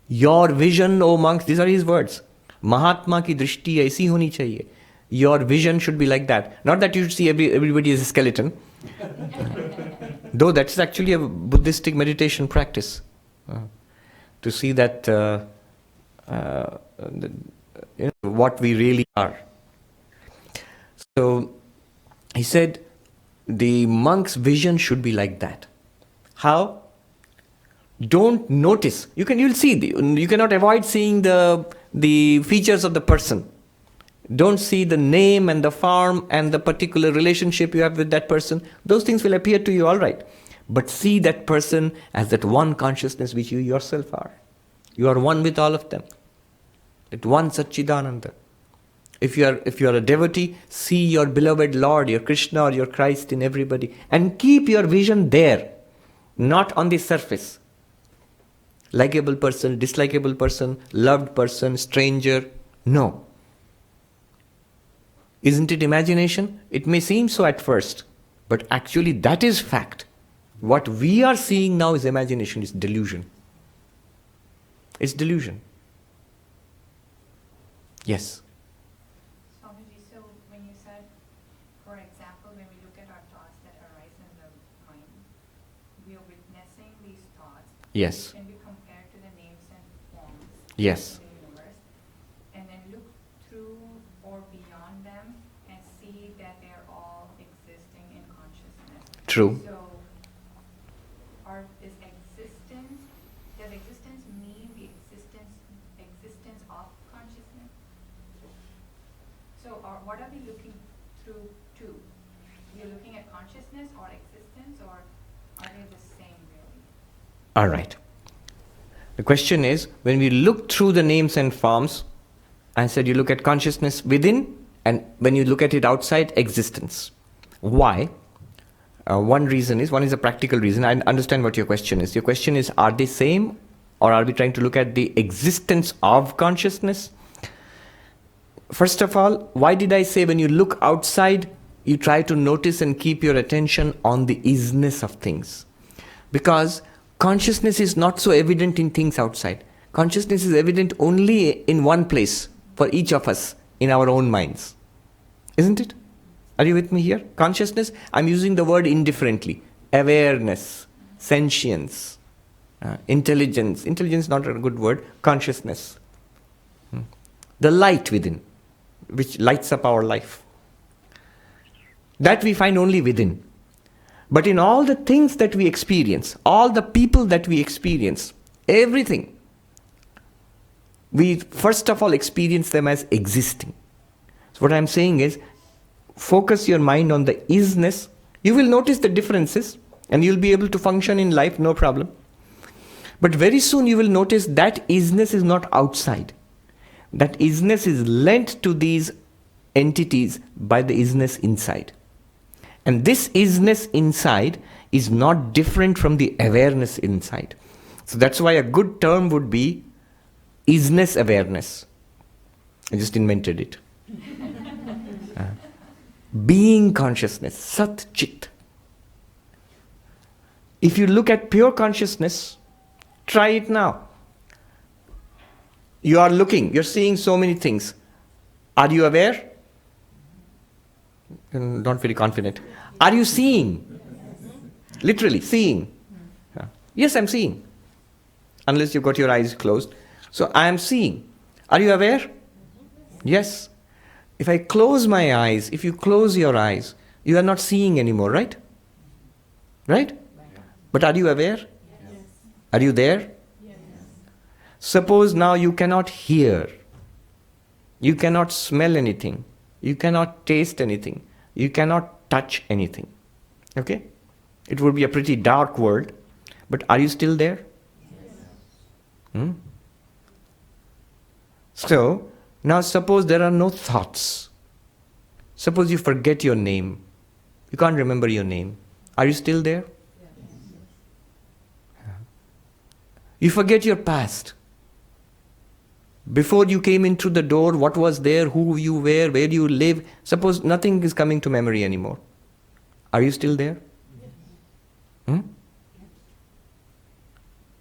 Your vision, oh monks, these are his words. Mahatma ki drishti aisi honi chahiye. Your vision should be like that. Not that you should see everybody as a skeleton. Though that's actually a Buddhistic meditation practice. To see that what we really are. So he said the monk's vision should be like that. How? Don't notice. You'll see. You cannot avoid seeing the features of the person. Don't see the name and the form and the particular relationship you have with that person. Those things will appear to you all right. But see that person as that one consciousness which you yourself are. You are one with all of them. That one Satchidananda. If you are a devotee, see your beloved Lord, your Krishna or your Christ in everybody. And keep your vision there. Not on the surface. Likeable person, dislikable person, loved person, stranger. No. Isn't it imagination? It may seem so at first, but actually that is fact. What we are seeing now is imagination, is delusion. It's delusion. Yes. Swamiji, so when you said, for example, when we look at our thoughts that arise in the mind, we are witnessing these thoughts. Yes. Can be compared to the names and forms Yes. in the universe, and then look through or beyond them and see that they're all existing in consciousness. True. So, does existence mean the existence of consciousness? So, what are we looking through to? We're looking at consciousness or existence, or are they the same really? All right. The question is, when we look through the names and forms, I said you look at consciousness within, and when you look at it outside, existence. Why? One is a practical reason. I understand what your question is. Your question is, are they same, or are we trying to look at the existence of consciousness? First of all, why did I say when you look outside, you try to notice and keep your attention on the isness of things? Because consciousness is not so evident in things outside. Consciousness is evident only in one place for each of us, in our own minds. Isn't it? Are you with me here? Consciousness, I'm using the word indifferently. Awareness, sentience, intelligence. Intelligence is not a good word. Consciousness. The light within, which lights up our life. That we find only within. But in all the things that we experience, all the people that we experience, everything, we first of all experience them as existing. So what I'm saying is, focus your mind on the isness. You will notice the differences and you'll be able to function in life, no problem. But very soon you will notice that isness is not outside. That isness is lent to these entities by the isness inside. And this isness inside is not different from the awareness inside. So that's why a good term would be isness awareness. I just invented it. Being consciousness, Sat Chit. If you look at pure consciousness, try it now. You are looking, you're seeing so many things. Are you aware? Not very confident. Are you seeing? Literally, seeing. Yes, I'm seeing. Unless you've got your eyes closed. So I am seeing. Are you aware? Yes. If I close my eyes, if you close your eyes, you are not seeing anymore, right? Right? But are you aware? Yes. Are you there? Yes. Suppose now you cannot hear, you cannot smell anything, you cannot taste anything, you cannot touch anything. Okay? It would be a pretty dark world, but are you still there? Yes. So, now suppose there are no thoughts. Suppose you forget your name. You can't remember your name. Are you still there? Yes. You forget your past. Before you came into the door, what was there, who you were, where you live. Suppose nothing is coming to memory anymore. Are you still there? Yes.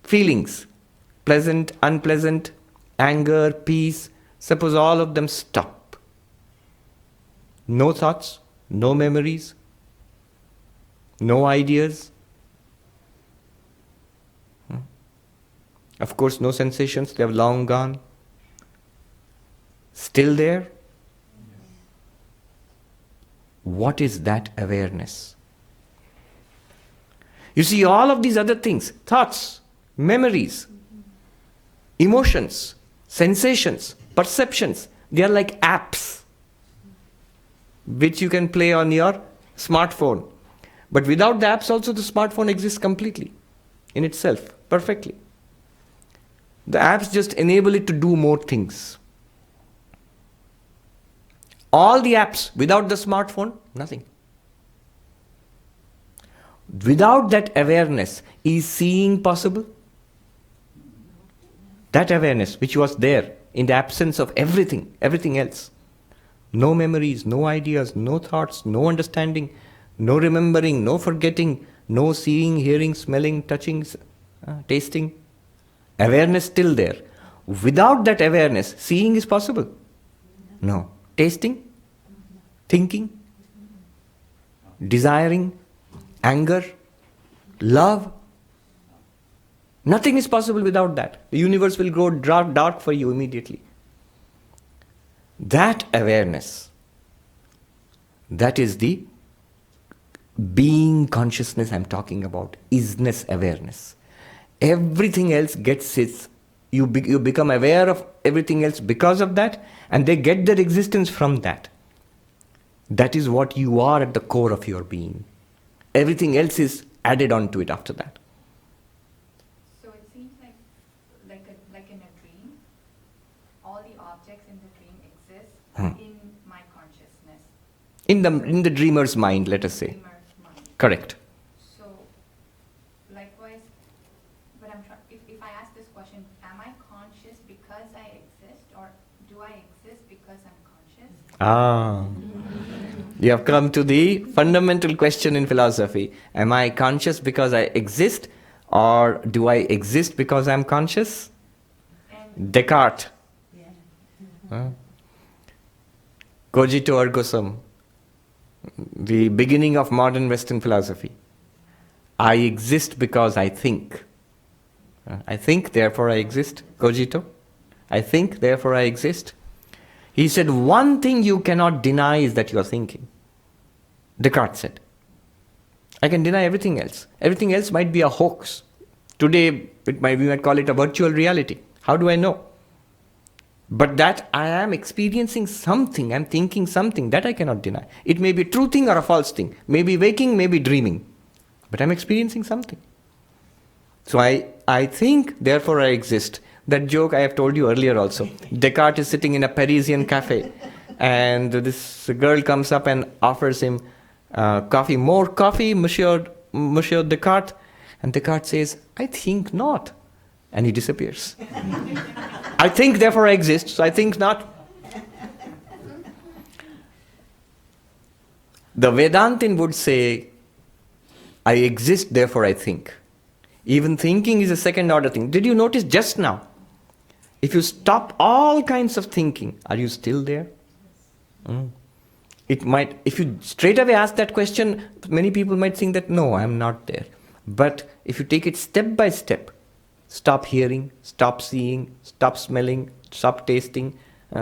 Feelings. Pleasant, unpleasant, anger, peace. Suppose all of them stop. No thoughts, no memories, no ideas. Of course, no sensations, they have long gone. Still there? What is that awareness? You see, all of these other things, thoughts, memories, emotions, sensations, perceptions, they are like apps which you can play on your smartphone. But without the apps also the smartphone exists completely in itself, perfectly. The apps just enable it to do more things. All the apps, without the smartphone, nothing. Without that awareness, is seeing possible? That awareness which was there in the absence of everything else. No memories, no ideas, no thoughts, no understanding, no remembering, no forgetting, no seeing, hearing, smelling, touching, tasting. Awareness still there. Without that awareness, seeing is possible. No. Tasting? Thinking? Desiring? Anger? Love? Nothing is possible without that. The universe will grow dark for you immediately. That awareness, that is the being consciousness I'm talking about, isness awareness. Everything else gets its, you become aware of everything else because of that, and they get their existence from that. That is what you are at the core of your being. Everything else is added on to it after that. So it seems like in a dream, all the objects in the dream exist in my consciousness. In the dreamer's mind, let us say. Dreamer's mind. Correct. So likewise, but if I ask this question, am I conscious because I exist, or do I exist because I'm conscious? You have come to the fundamental question in philosophy. Am I conscious because I exist, or do I exist because I am conscious? Descartes. Cogito ergo sum. The beginning of modern Western philosophy. I exist because I think. I think, therefore I exist. Cogito. I think, therefore I exist. He said, one thing you cannot deny is that you are thinking. Descartes said. I can deny everything else. Everything else might be a hoax. Today, we might call it a virtual reality. How do I know? But that I am experiencing something, I am thinking something, that I cannot deny. It may be a true thing or a false thing. Maybe waking, maybe dreaming. But I am experiencing something. So I think, therefore I exist. That joke I have told you earlier also. Descartes is sitting in a Parisian cafe, and this girl comes up and offers him coffee. More coffee, Monsieur Descartes? And Descartes says, I think not. And he disappears. I think, therefore I exist, so I think not. The Vedantin would say, I exist, therefore I think. Even thinking is a second order thing. Did you notice just now? If you stop all kinds of thinking, are you still there? It might, if you straight away ask that question, many people might think that no, I'm not there. But if you take it step by step, stop hearing, stop seeing, stop smelling, stop tasting,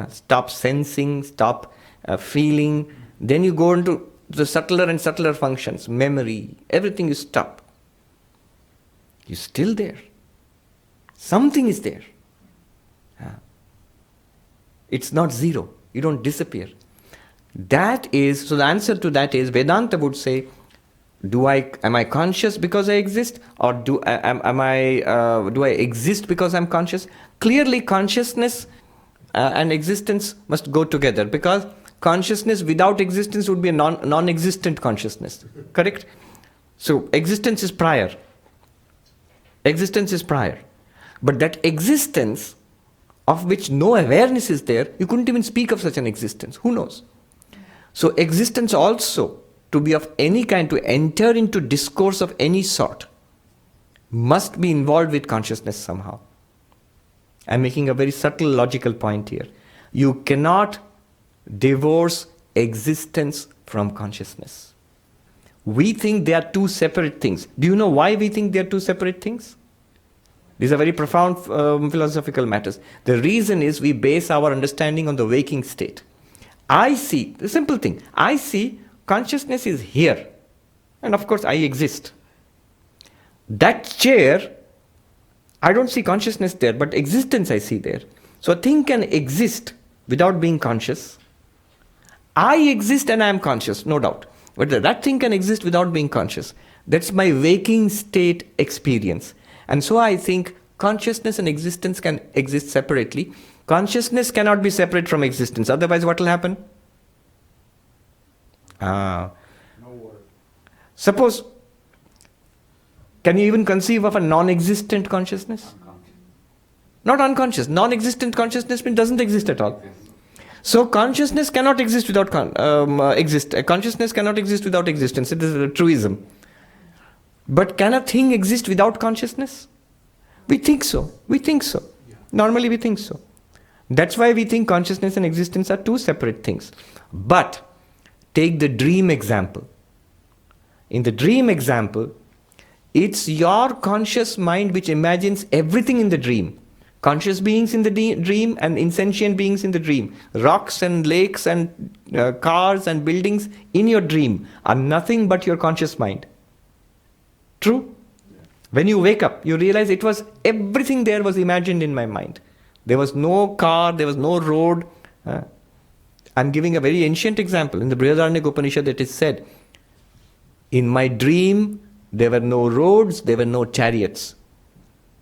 stop sensing, stop feeling, then you go into the subtler and subtler functions, memory, everything you stop. You're still there. Something is there. It's not zero. You don't disappear. That is, so the answer to that is, Vedanta would say, am I conscious because I exist, or do I exist because I'm conscious? Clearly, consciousness and existence must go together, because consciousness without existence would be a non-existent consciousness. Correct? So existence is prior. Existence is prior. But that existence of which no awareness is there, you couldn't even speak of such an existence. Who knows? So existence also, to be of any kind, to enter into discourse of any sort, must be involved with consciousness somehow. I'm making a very subtle logical point here. You cannot divorce existence from consciousness. We think they are two separate things. Do you know why we think they are two separate things? These are very profound philosophical matters. The reason is we base our understanding on the waking state. I see, the simple thing, I see consciousness is here. And of course I exist. That chair, I don't see consciousness there, but existence I see there. So a thing can exist without being conscious. I exist and I am conscious, no doubt. But that thing can exist without being conscious. That's my waking state experience. And so I think consciousness and existence can exist separately. Consciousness cannot be separate from existence. Otherwise, what will happen? No word. Suppose, can you even conceive of a non-existent consciousness? Not unconscious. Non-existent consciousness means doesn't exist at all. So consciousness cannot exist without consciousness cannot exist without existence. It is a truism. But can a thing exist without consciousness? We think so. We think so. Normally we think so. That's why we think consciousness and existence are two separate things. But take the dream example. In the dream example, it's your conscious mind which imagines everything in the dream. Conscious beings in the dream and insentient beings in the dream. Rocks and lakes and cars and buildings in your dream are nothing but your conscious mind. True? When you wake up, you realize it was everything there was imagined in my mind. There was no car, there was no road. I'm giving a very ancient example. In the Brihadaranyaka Upanishad it is said, in my dream there were no roads, there were no chariots.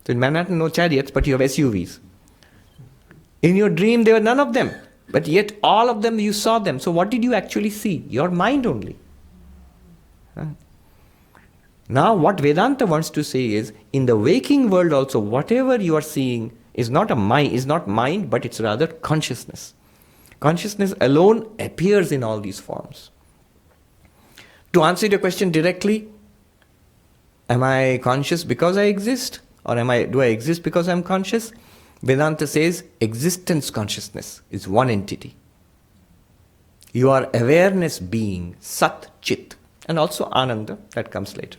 So in Manhattan no chariots, but you have SUVs. In your dream there were none of them, but yet all of them you saw them. So what did you actually see? Your mind only. Now what Vedanta wants to say is, in the waking world also, whatever you are seeing is not mind, but it's rather consciousness. Consciousness alone appears in all these forms. To answer your question directly, am I conscious because I exist? Or do I exist because I'm conscious? Vedanta says existence consciousness is one entity. You are awareness being, Sat, Chit, and also Ananda, that comes later.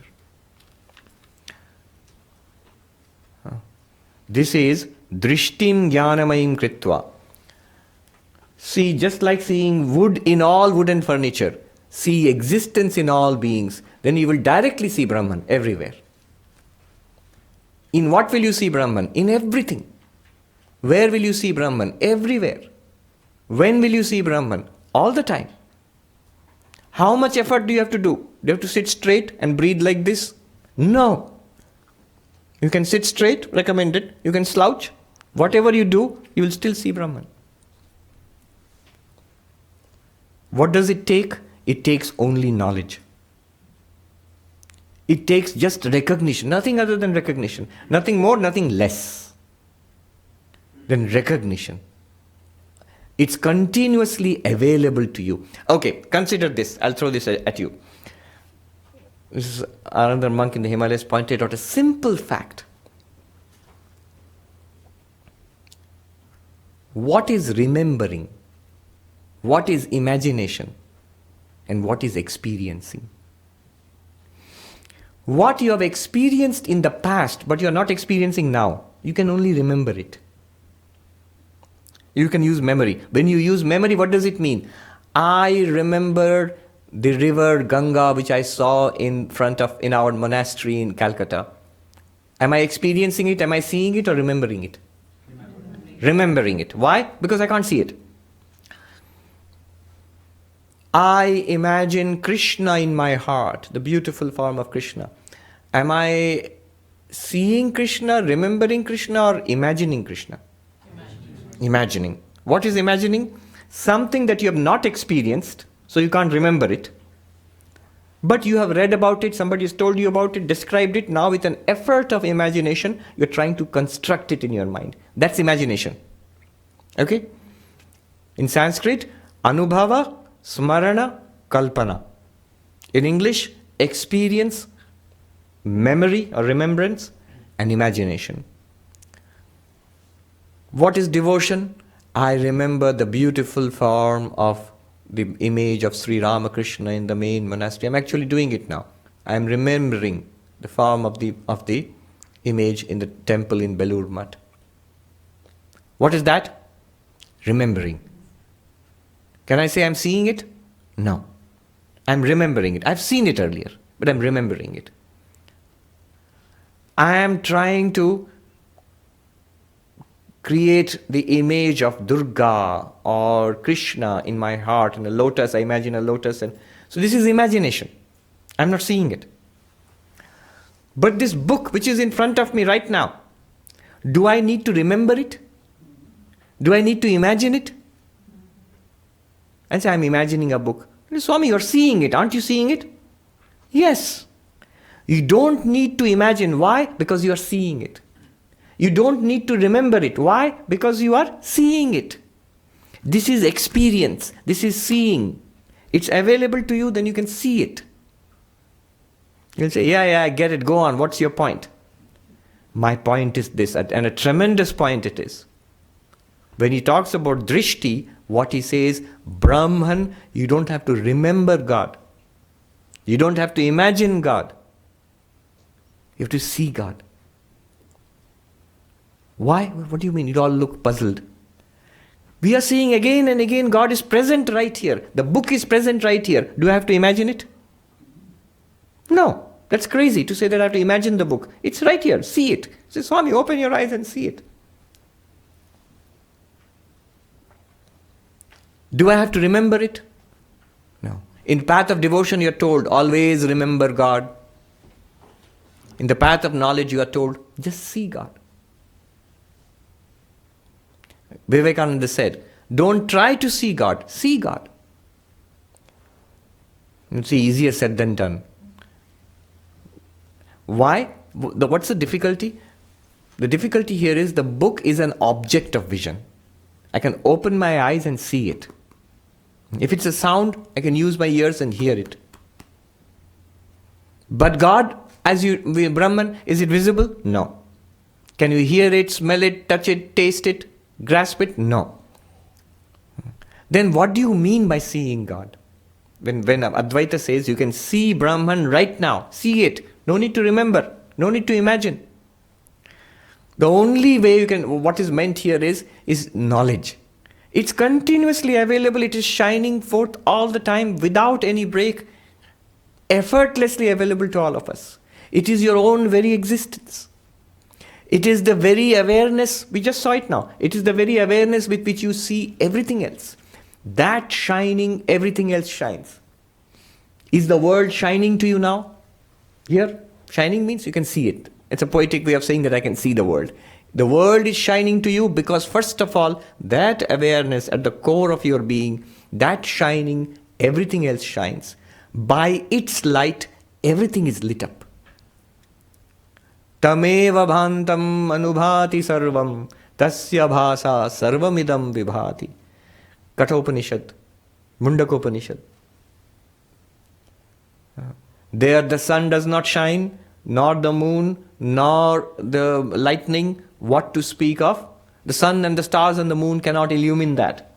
This is Drishtim Jnanamayim Kritva. See, just like seeing wood in all wooden furniture, see existence in all beings, then you will directly see Brahman everywhere. In what will you see Brahman? In everything. Where will you see Brahman? Everywhere. When will you see Brahman? All the time. How much effort do you have to do? Do you have to sit straight and breathe like this? No. You can sit straight, recommended. You can slouch. Whatever you do, you will still see Brahman. What does it take? It takes only knowledge. It takes just recognition, nothing other than recognition. Nothing more, nothing less than recognition. It's continuously available to you. Okay, consider this. I'll throw this at you. This is another monk in the Himalayas pointed out a simple fact. What is remembering? What is imagination? And what is experiencing? What you have experienced in the past, but you are not experiencing now, you can only remember it. You can use memory. When you use memory, what does it mean? I remember the river Ganga which I saw in our monastery in Calcutta. Am I experiencing it? Am I seeing it or remembering it? Remembering it. Why? Because I can't see it. I imagine Krishna in my heart, the beautiful form of Krishna. Am I seeing Krishna, remembering Krishna, or imagining Krishna? Imagining. What is imagining? Something that you have not experienced, so you can't remember it. But you have read about it, somebody has told you about it, described it. Now with an effort of imagination, you're trying to construct it in your mind. That's imagination. Okay? In Sanskrit, Anubhava, Smarana, Kalpana. In English, experience, memory or remembrance, and imagination. What is devotion? I remember the beautiful form of the image of Sri Ramakrishna in the main monastery. I'm actually doing it now. I'm remembering the form of the image in the temple in Belur Math. What is that? Remembering. Can I say I'm seeing it? No. I'm remembering it. I've seen it earlier, but I'm remembering it. I am trying to create the image of Durga or Krishna in my heart, in a lotus. I imagine a lotus. And so this is imagination. I'm not seeing it. But this book which is in front of me right now, do I need to remember it? Do I need to imagine it? And say, I'm imagining a book. Swami, you're seeing it. Aren't you seeing it? Yes. You don't need to imagine. Why? Because you are seeing it. You don't need to remember it. Why? Because you are seeing it. This is experience. This is seeing. It's available to you, then you can see it. You'll say, yeah, I get it. Go on. What's your point? My point is this, and a tremendous point it is. When he talks about Drishti, what he says, Brahman, you don't have to remember God. You don't have to imagine God. You have to see God. Why? What do you mean? You all look puzzled. We are seeing again and again God is present right here. The book is present right here. Do I have to imagine it? No. That's crazy to say that I have to imagine the book. It's right here. See it. Say, Swami, open your eyes and see it. Do I have to remember it? No. In path of devotion you are told, always remember God. In the path of knowledge you are told, just see God. Vivekananda said, don't try to see God, see God. It's easier said than done. Why? What's the difficulty? The difficulty here is the book is an object of vision. I can open my eyes and see it. If it's a sound, I can use my ears and hear it. But God, Brahman, is it visible? No. Can you hear it, smell it, touch it, taste it, grasp it? No. Then what do you mean by seeing God? When Advaita says you can see Brahman right now, see it. No need to remember, no need to imagine. The only way you can, what is meant here is knowledge. It's continuously available, it is shining forth all the time without any break, effortlessly available to all of us. It is your own very existence. It is the very awareness, we just saw it now, it is the very awareness with which you see everything else. That shining, everything else shines. Is the world shining to you now? Here, shining means you can see it. It's a poetic way of saying that I can see the world. The world is shining to you because first of all, that awareness at the core of your being, that shining, everything else shines. By its light, everything is lit up. Tameva bhantam anubhati sarvam tasya bhasa sarvamidam vibhati. Kathopanishad, Mundakopanishad. There the sun does not shine, nor the moon, nor the lightning. What to speak of? The sun and the stars and the moon cannot illumine that.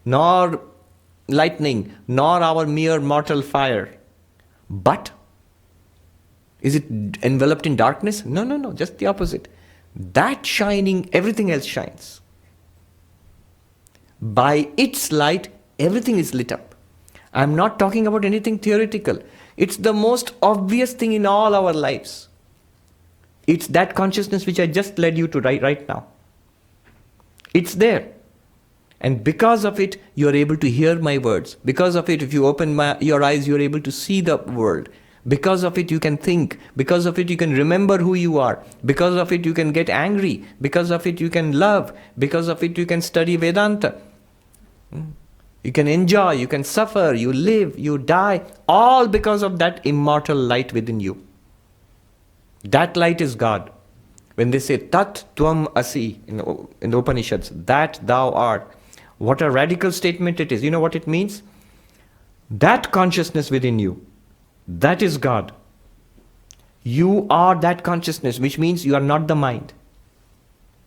Nor lightning, nor our mere mortal fire. But, is it enveloped in darkness? No, just the opposite. That shining, everything else shines. By its light, everything is lit up. I'm not talking about anything theoretical. It's the most obvious thing in all our lives. It's that consciousness which I just led you to right now. It's there. And because of it, you are able to hear my words. Because of it, if you open your eyes, you are able to see the world. Because of it, you can think. Because of it, you can remember who you are. Because of it, you can get angry. Because of it, you can love. Because of it, you can study Vedanta. You can enjoy, you can suffer, you live, you die. All because of that immortal light within you. That light is God. When they say Tat Tvam Asi in the Upanishads, that thou art. What a radical statement it is. You know what it means? That consciousness within you, that is God. You are that consciousness, which means you are not the mind.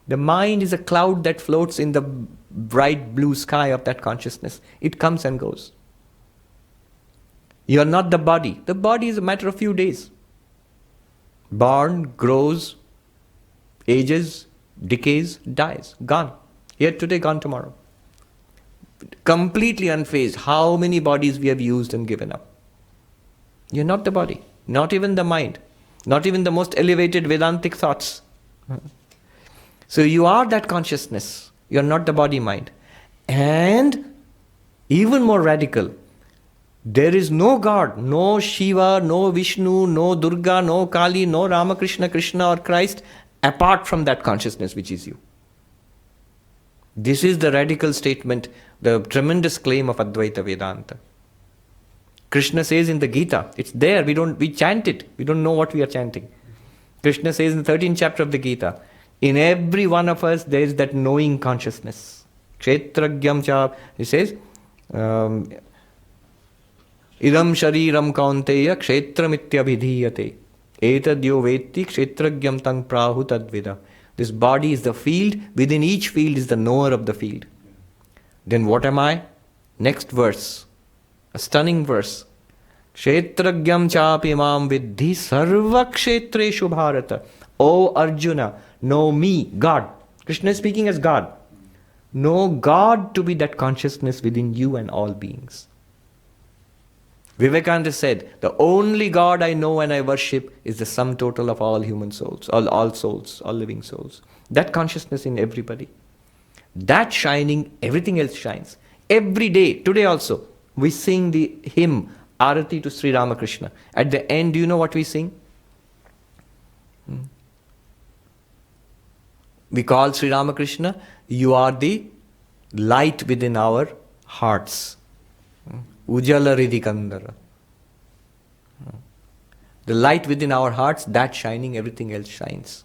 The mind is a cloud that floats in the bright blue sky of that consciousness. It comes and goes. You are not the body. The body is a matter of few days. Born, grows, ages, decays, dies. Gone. Here today, gone tomorrow. Completely unfazed. How many bodies we have used and given up. You're not the body. Not even the mind. Not even the most elevated Vedantic thoughts. So you are that consciousness. You are not the body-mind. And even more radical, there is no God, no Shiva, no Vishnu, no Durga, no Kali, no Ramakrishna, Krishna or Christ, apart from that consciousness which is you. This is the radical statement, the tremendous claim of Advaita Vedanta. Krishna says in the Gita, it's there, we chant it, we don't know what we are chanting. Krishna says in the 13th chapter of the Gita, in every one of us there is that knowing consciousness. Kshetragyam cha, he says, idam shariram kaunteya kshetramityabhidhiyate etadyo vetti kshetragyam tang prahu tadvida. This body is the field. Within each field is the knower of the field. Then what am I? Next verse. A stunning verse. Kshetragyam chapi mam vidhi sarva kshetreshu bharata. O Arjuna, know me, God. Krishna is speaking as God. Know God to be that consciousness within you and all beings. Vivekananda said, the only God I know and I worship is the sum total of all human souls, all souls, all living souls. That consciousness in everybody. That shining, everything else shines. Every day, today also, we sing the hymn, Arati to Sri Ramakrishna. At the end, do you know what we sing? We call Sri Ramakrishna, you are the light within our hearts. Ujjala Riddhi Kandara. The light within our hearts, that shining, everything else shines.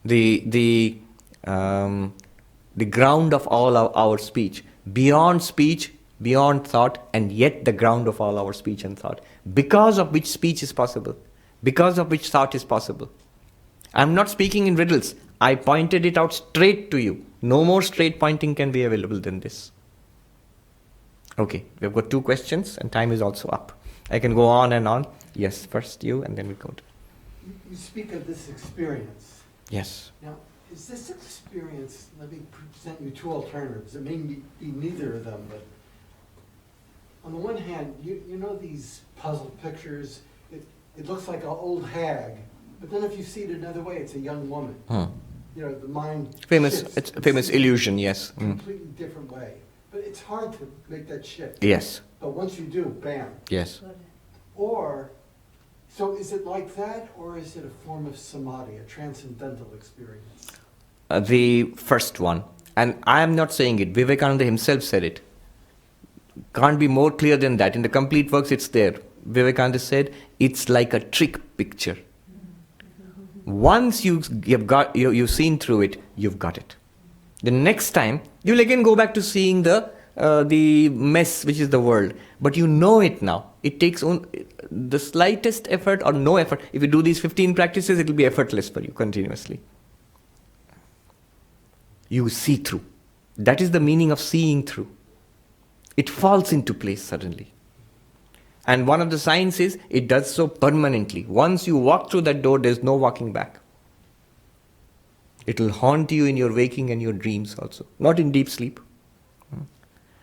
The ground of all our speech, beyond thought, and yet the ground of all our speech and thought, because of which speech is possible, because of which thought is possible. I am not speaking in riddles. I pointed it out straight to you. No more straight pointing can be available than this. Okay, we've got 2 questions and time is also up. I can go on and on. Yes, first you and then we go to... You speak of this experience. Yes. Now, is this experience, let me present you 2 alternatives. It may be neither of them, but on the one hand, you know these puzzle pictures, it looks like an old hag, but then if you see it another way, it's a young woman. You know, the mind shifts. It's a famous illusion, yes. Completely different way. But it's hard to make that shift. Yes. But once you do, bam. Yes. Or, so is it like that, or is it a form of samadhi, a transcendental experience? The first one. And I am not saying it. Vivekananda himself said it. Can't be more clear than that. In the complete works, it's there. Vivekananda said, it's like a trick picture. Once you've seen through it, you've got it. The next time, you'll again go back to seeing the mess which is the world. But you know it now. It takes the slightest effort or no effort. If you do these 15 practices, it will be effortless for you continuously. You see through. That is the meaning of seeing through. It falls into place suddenly. And one of the signs is, it does so permanently. Once you walk through that door, there's no walking back. It will haunt you in your waking and your dreams also. Not in deep sleep.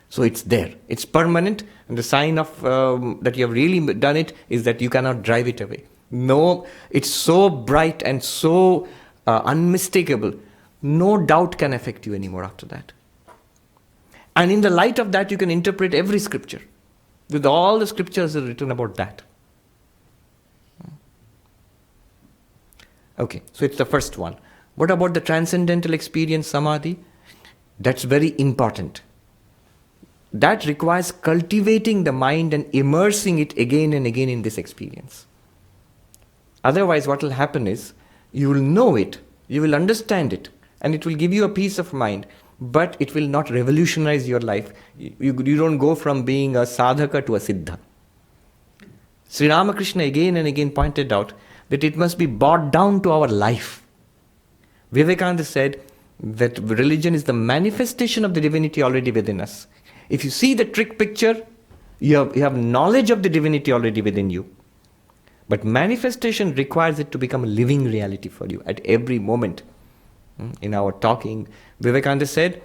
So it's there. It's permanent. And the sign of that you have really done it is that you cannot drive it away. No, it's so bright and so unmistakable. No doubt can affect you anymore after that. And in the light of that, you can interpret every scripture. With all the scriptures are written about that. Okay, so it's the first one. What about the transcendental experience, samadhi? That's very important. That requires cultivating the mind and immersing it again and again in this experience. Otherwise, what will happen is, you will know it, you will understand it, and it will give you a peace of mind, but it will not revolutionize your life. You don't go from being a sadhaka to a siddha. Sri Ramakrishna again and again pointed out that it must be brought down to our life. Vivekananda said that religion is the manifestation of the divinity already within us. If you see the trick picture, you have knowledge of the divinity already within you. But manifestation requires it to become a living reality for you at every moment. In our talking, Vivekananda said,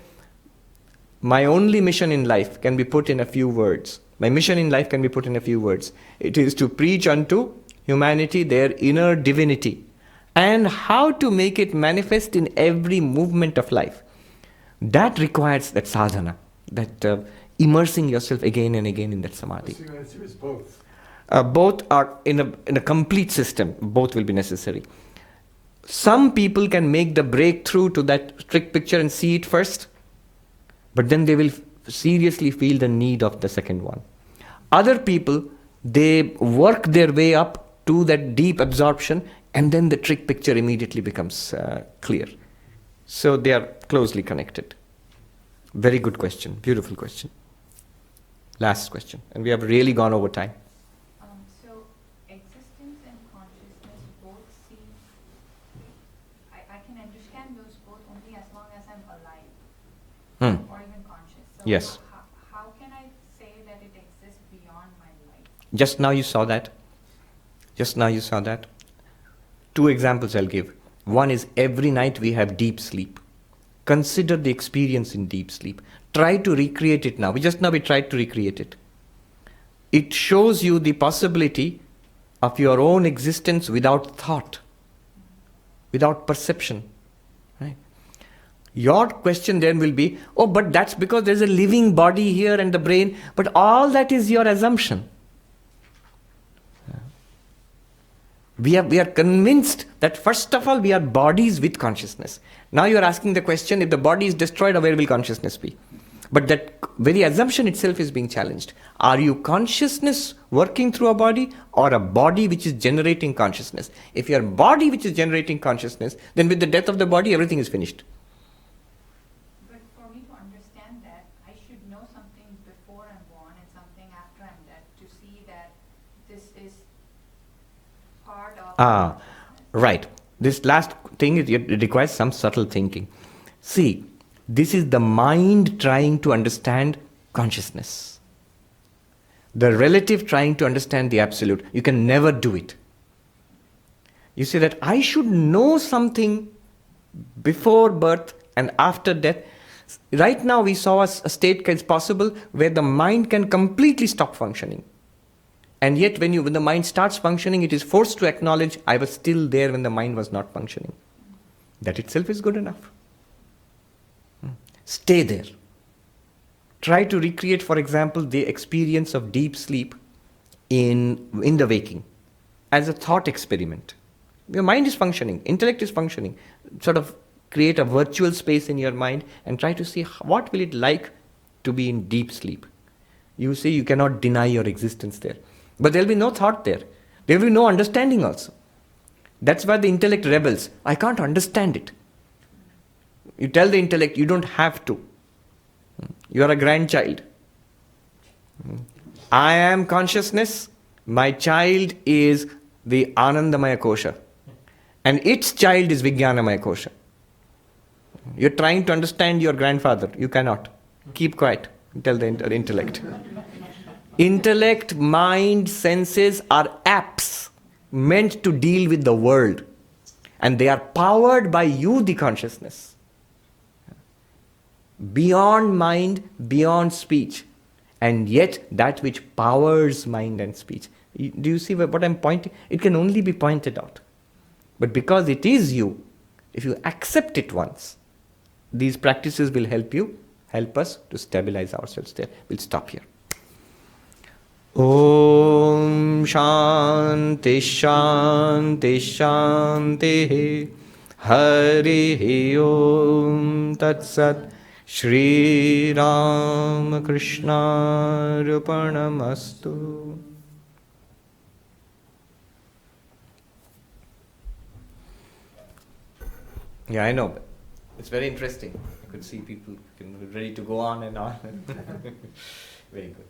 my only mission in life can be put in a few words. My mission in life can be put in a few words. It is to preach unto humanity their inner divinity and how to make it manifest in every movement of life. That requires that sadhana, that immersing yourself again and again in that samadhi. So your answer is both. Both are in a complete system. Both will be necessary. Some people can make the breakthrough to that trick picture and see it first, but then they will seriously feel the need of the second one. Other people, they work their way up to that deep absorption, and then the trick picture immediately becomes clear. So they are closely connected. Very good question. Beautiful question. Last question. And we have really gone over time. So existence and consciousness both seem, I can understand Yes. How can I say that it exists beyond my life? Just now you saw that. Just now you saw that. Two examples I'll give. One is every night we have deep sleep. Consider the experience in deep sleep. Try to recreate it now. We tried to recreate it. It shows you the possibility of your own existence without thought, without perception. Right? Your question then will be, oh, but that's because there's a living body here and the brain. But all that is your assumption. We are convinced that first of all we are bodies with consciousness. Now you are asking the question, if the body is destroyed, where will consciousness be? But that very assumption itself is being challenged. Are you consciousness working through a body or a body which is generating consciousness? If you are a body which is generating consciousness, then with the death of the body, everything is finished. But for me to understand that, I should know something before I'm born and something after I'm dead to see that this is part of consciousness. Right. This last thing, it requires some subtle thinking. See, this is the mind trying to understand consciousness. The relative trying to understand the absolute. You can never do it. You say that I should know something before birth and after death. Right now we saw a state is possible where the mind can completely stop functioning. And yet when the mind starts functioning, it is forced to acknowledge I was still there when the mind was not functioning. That itself is good enough. Stay there. Try to recreate, for example, the experience of deep sleep in the waking as a thought experiment. Your mind is functioning, intellect is functioning. Sort of create a virtual space in your mind and try to see what will it like to be in deep sleep. You see, you cannot deny your existence there. But there will be no thought there. There will be no understanding also. That's why the intellect rebels. I can't understand it. You tell the intellect, you don't have to. You are a grandchild. I am consciousness. My child is the Anandamaya Kosha. And its child is Vijnanamaya Kosha. You're trying to understand your grandfather. You cannot. Keep quiet. Tell the intellect. Intellect, mind, senses are apps meant to deal with the world. And they are powered by you, the consciousness. Beyond mind, beyond speech. And yet that which powers mind and speech. Do you see what I'm pointing? It can only be pointed out. But because it is you, if you accept it once, these practices will help us to stabilize ourselves there. We'll stop here. Om Shanti Shanti Shanti Hari Om Tat Sat Shri Ram Krishna Arpanamastu. Yeah, I know. It's very interesting. I could see people ready to go on and on. Very good.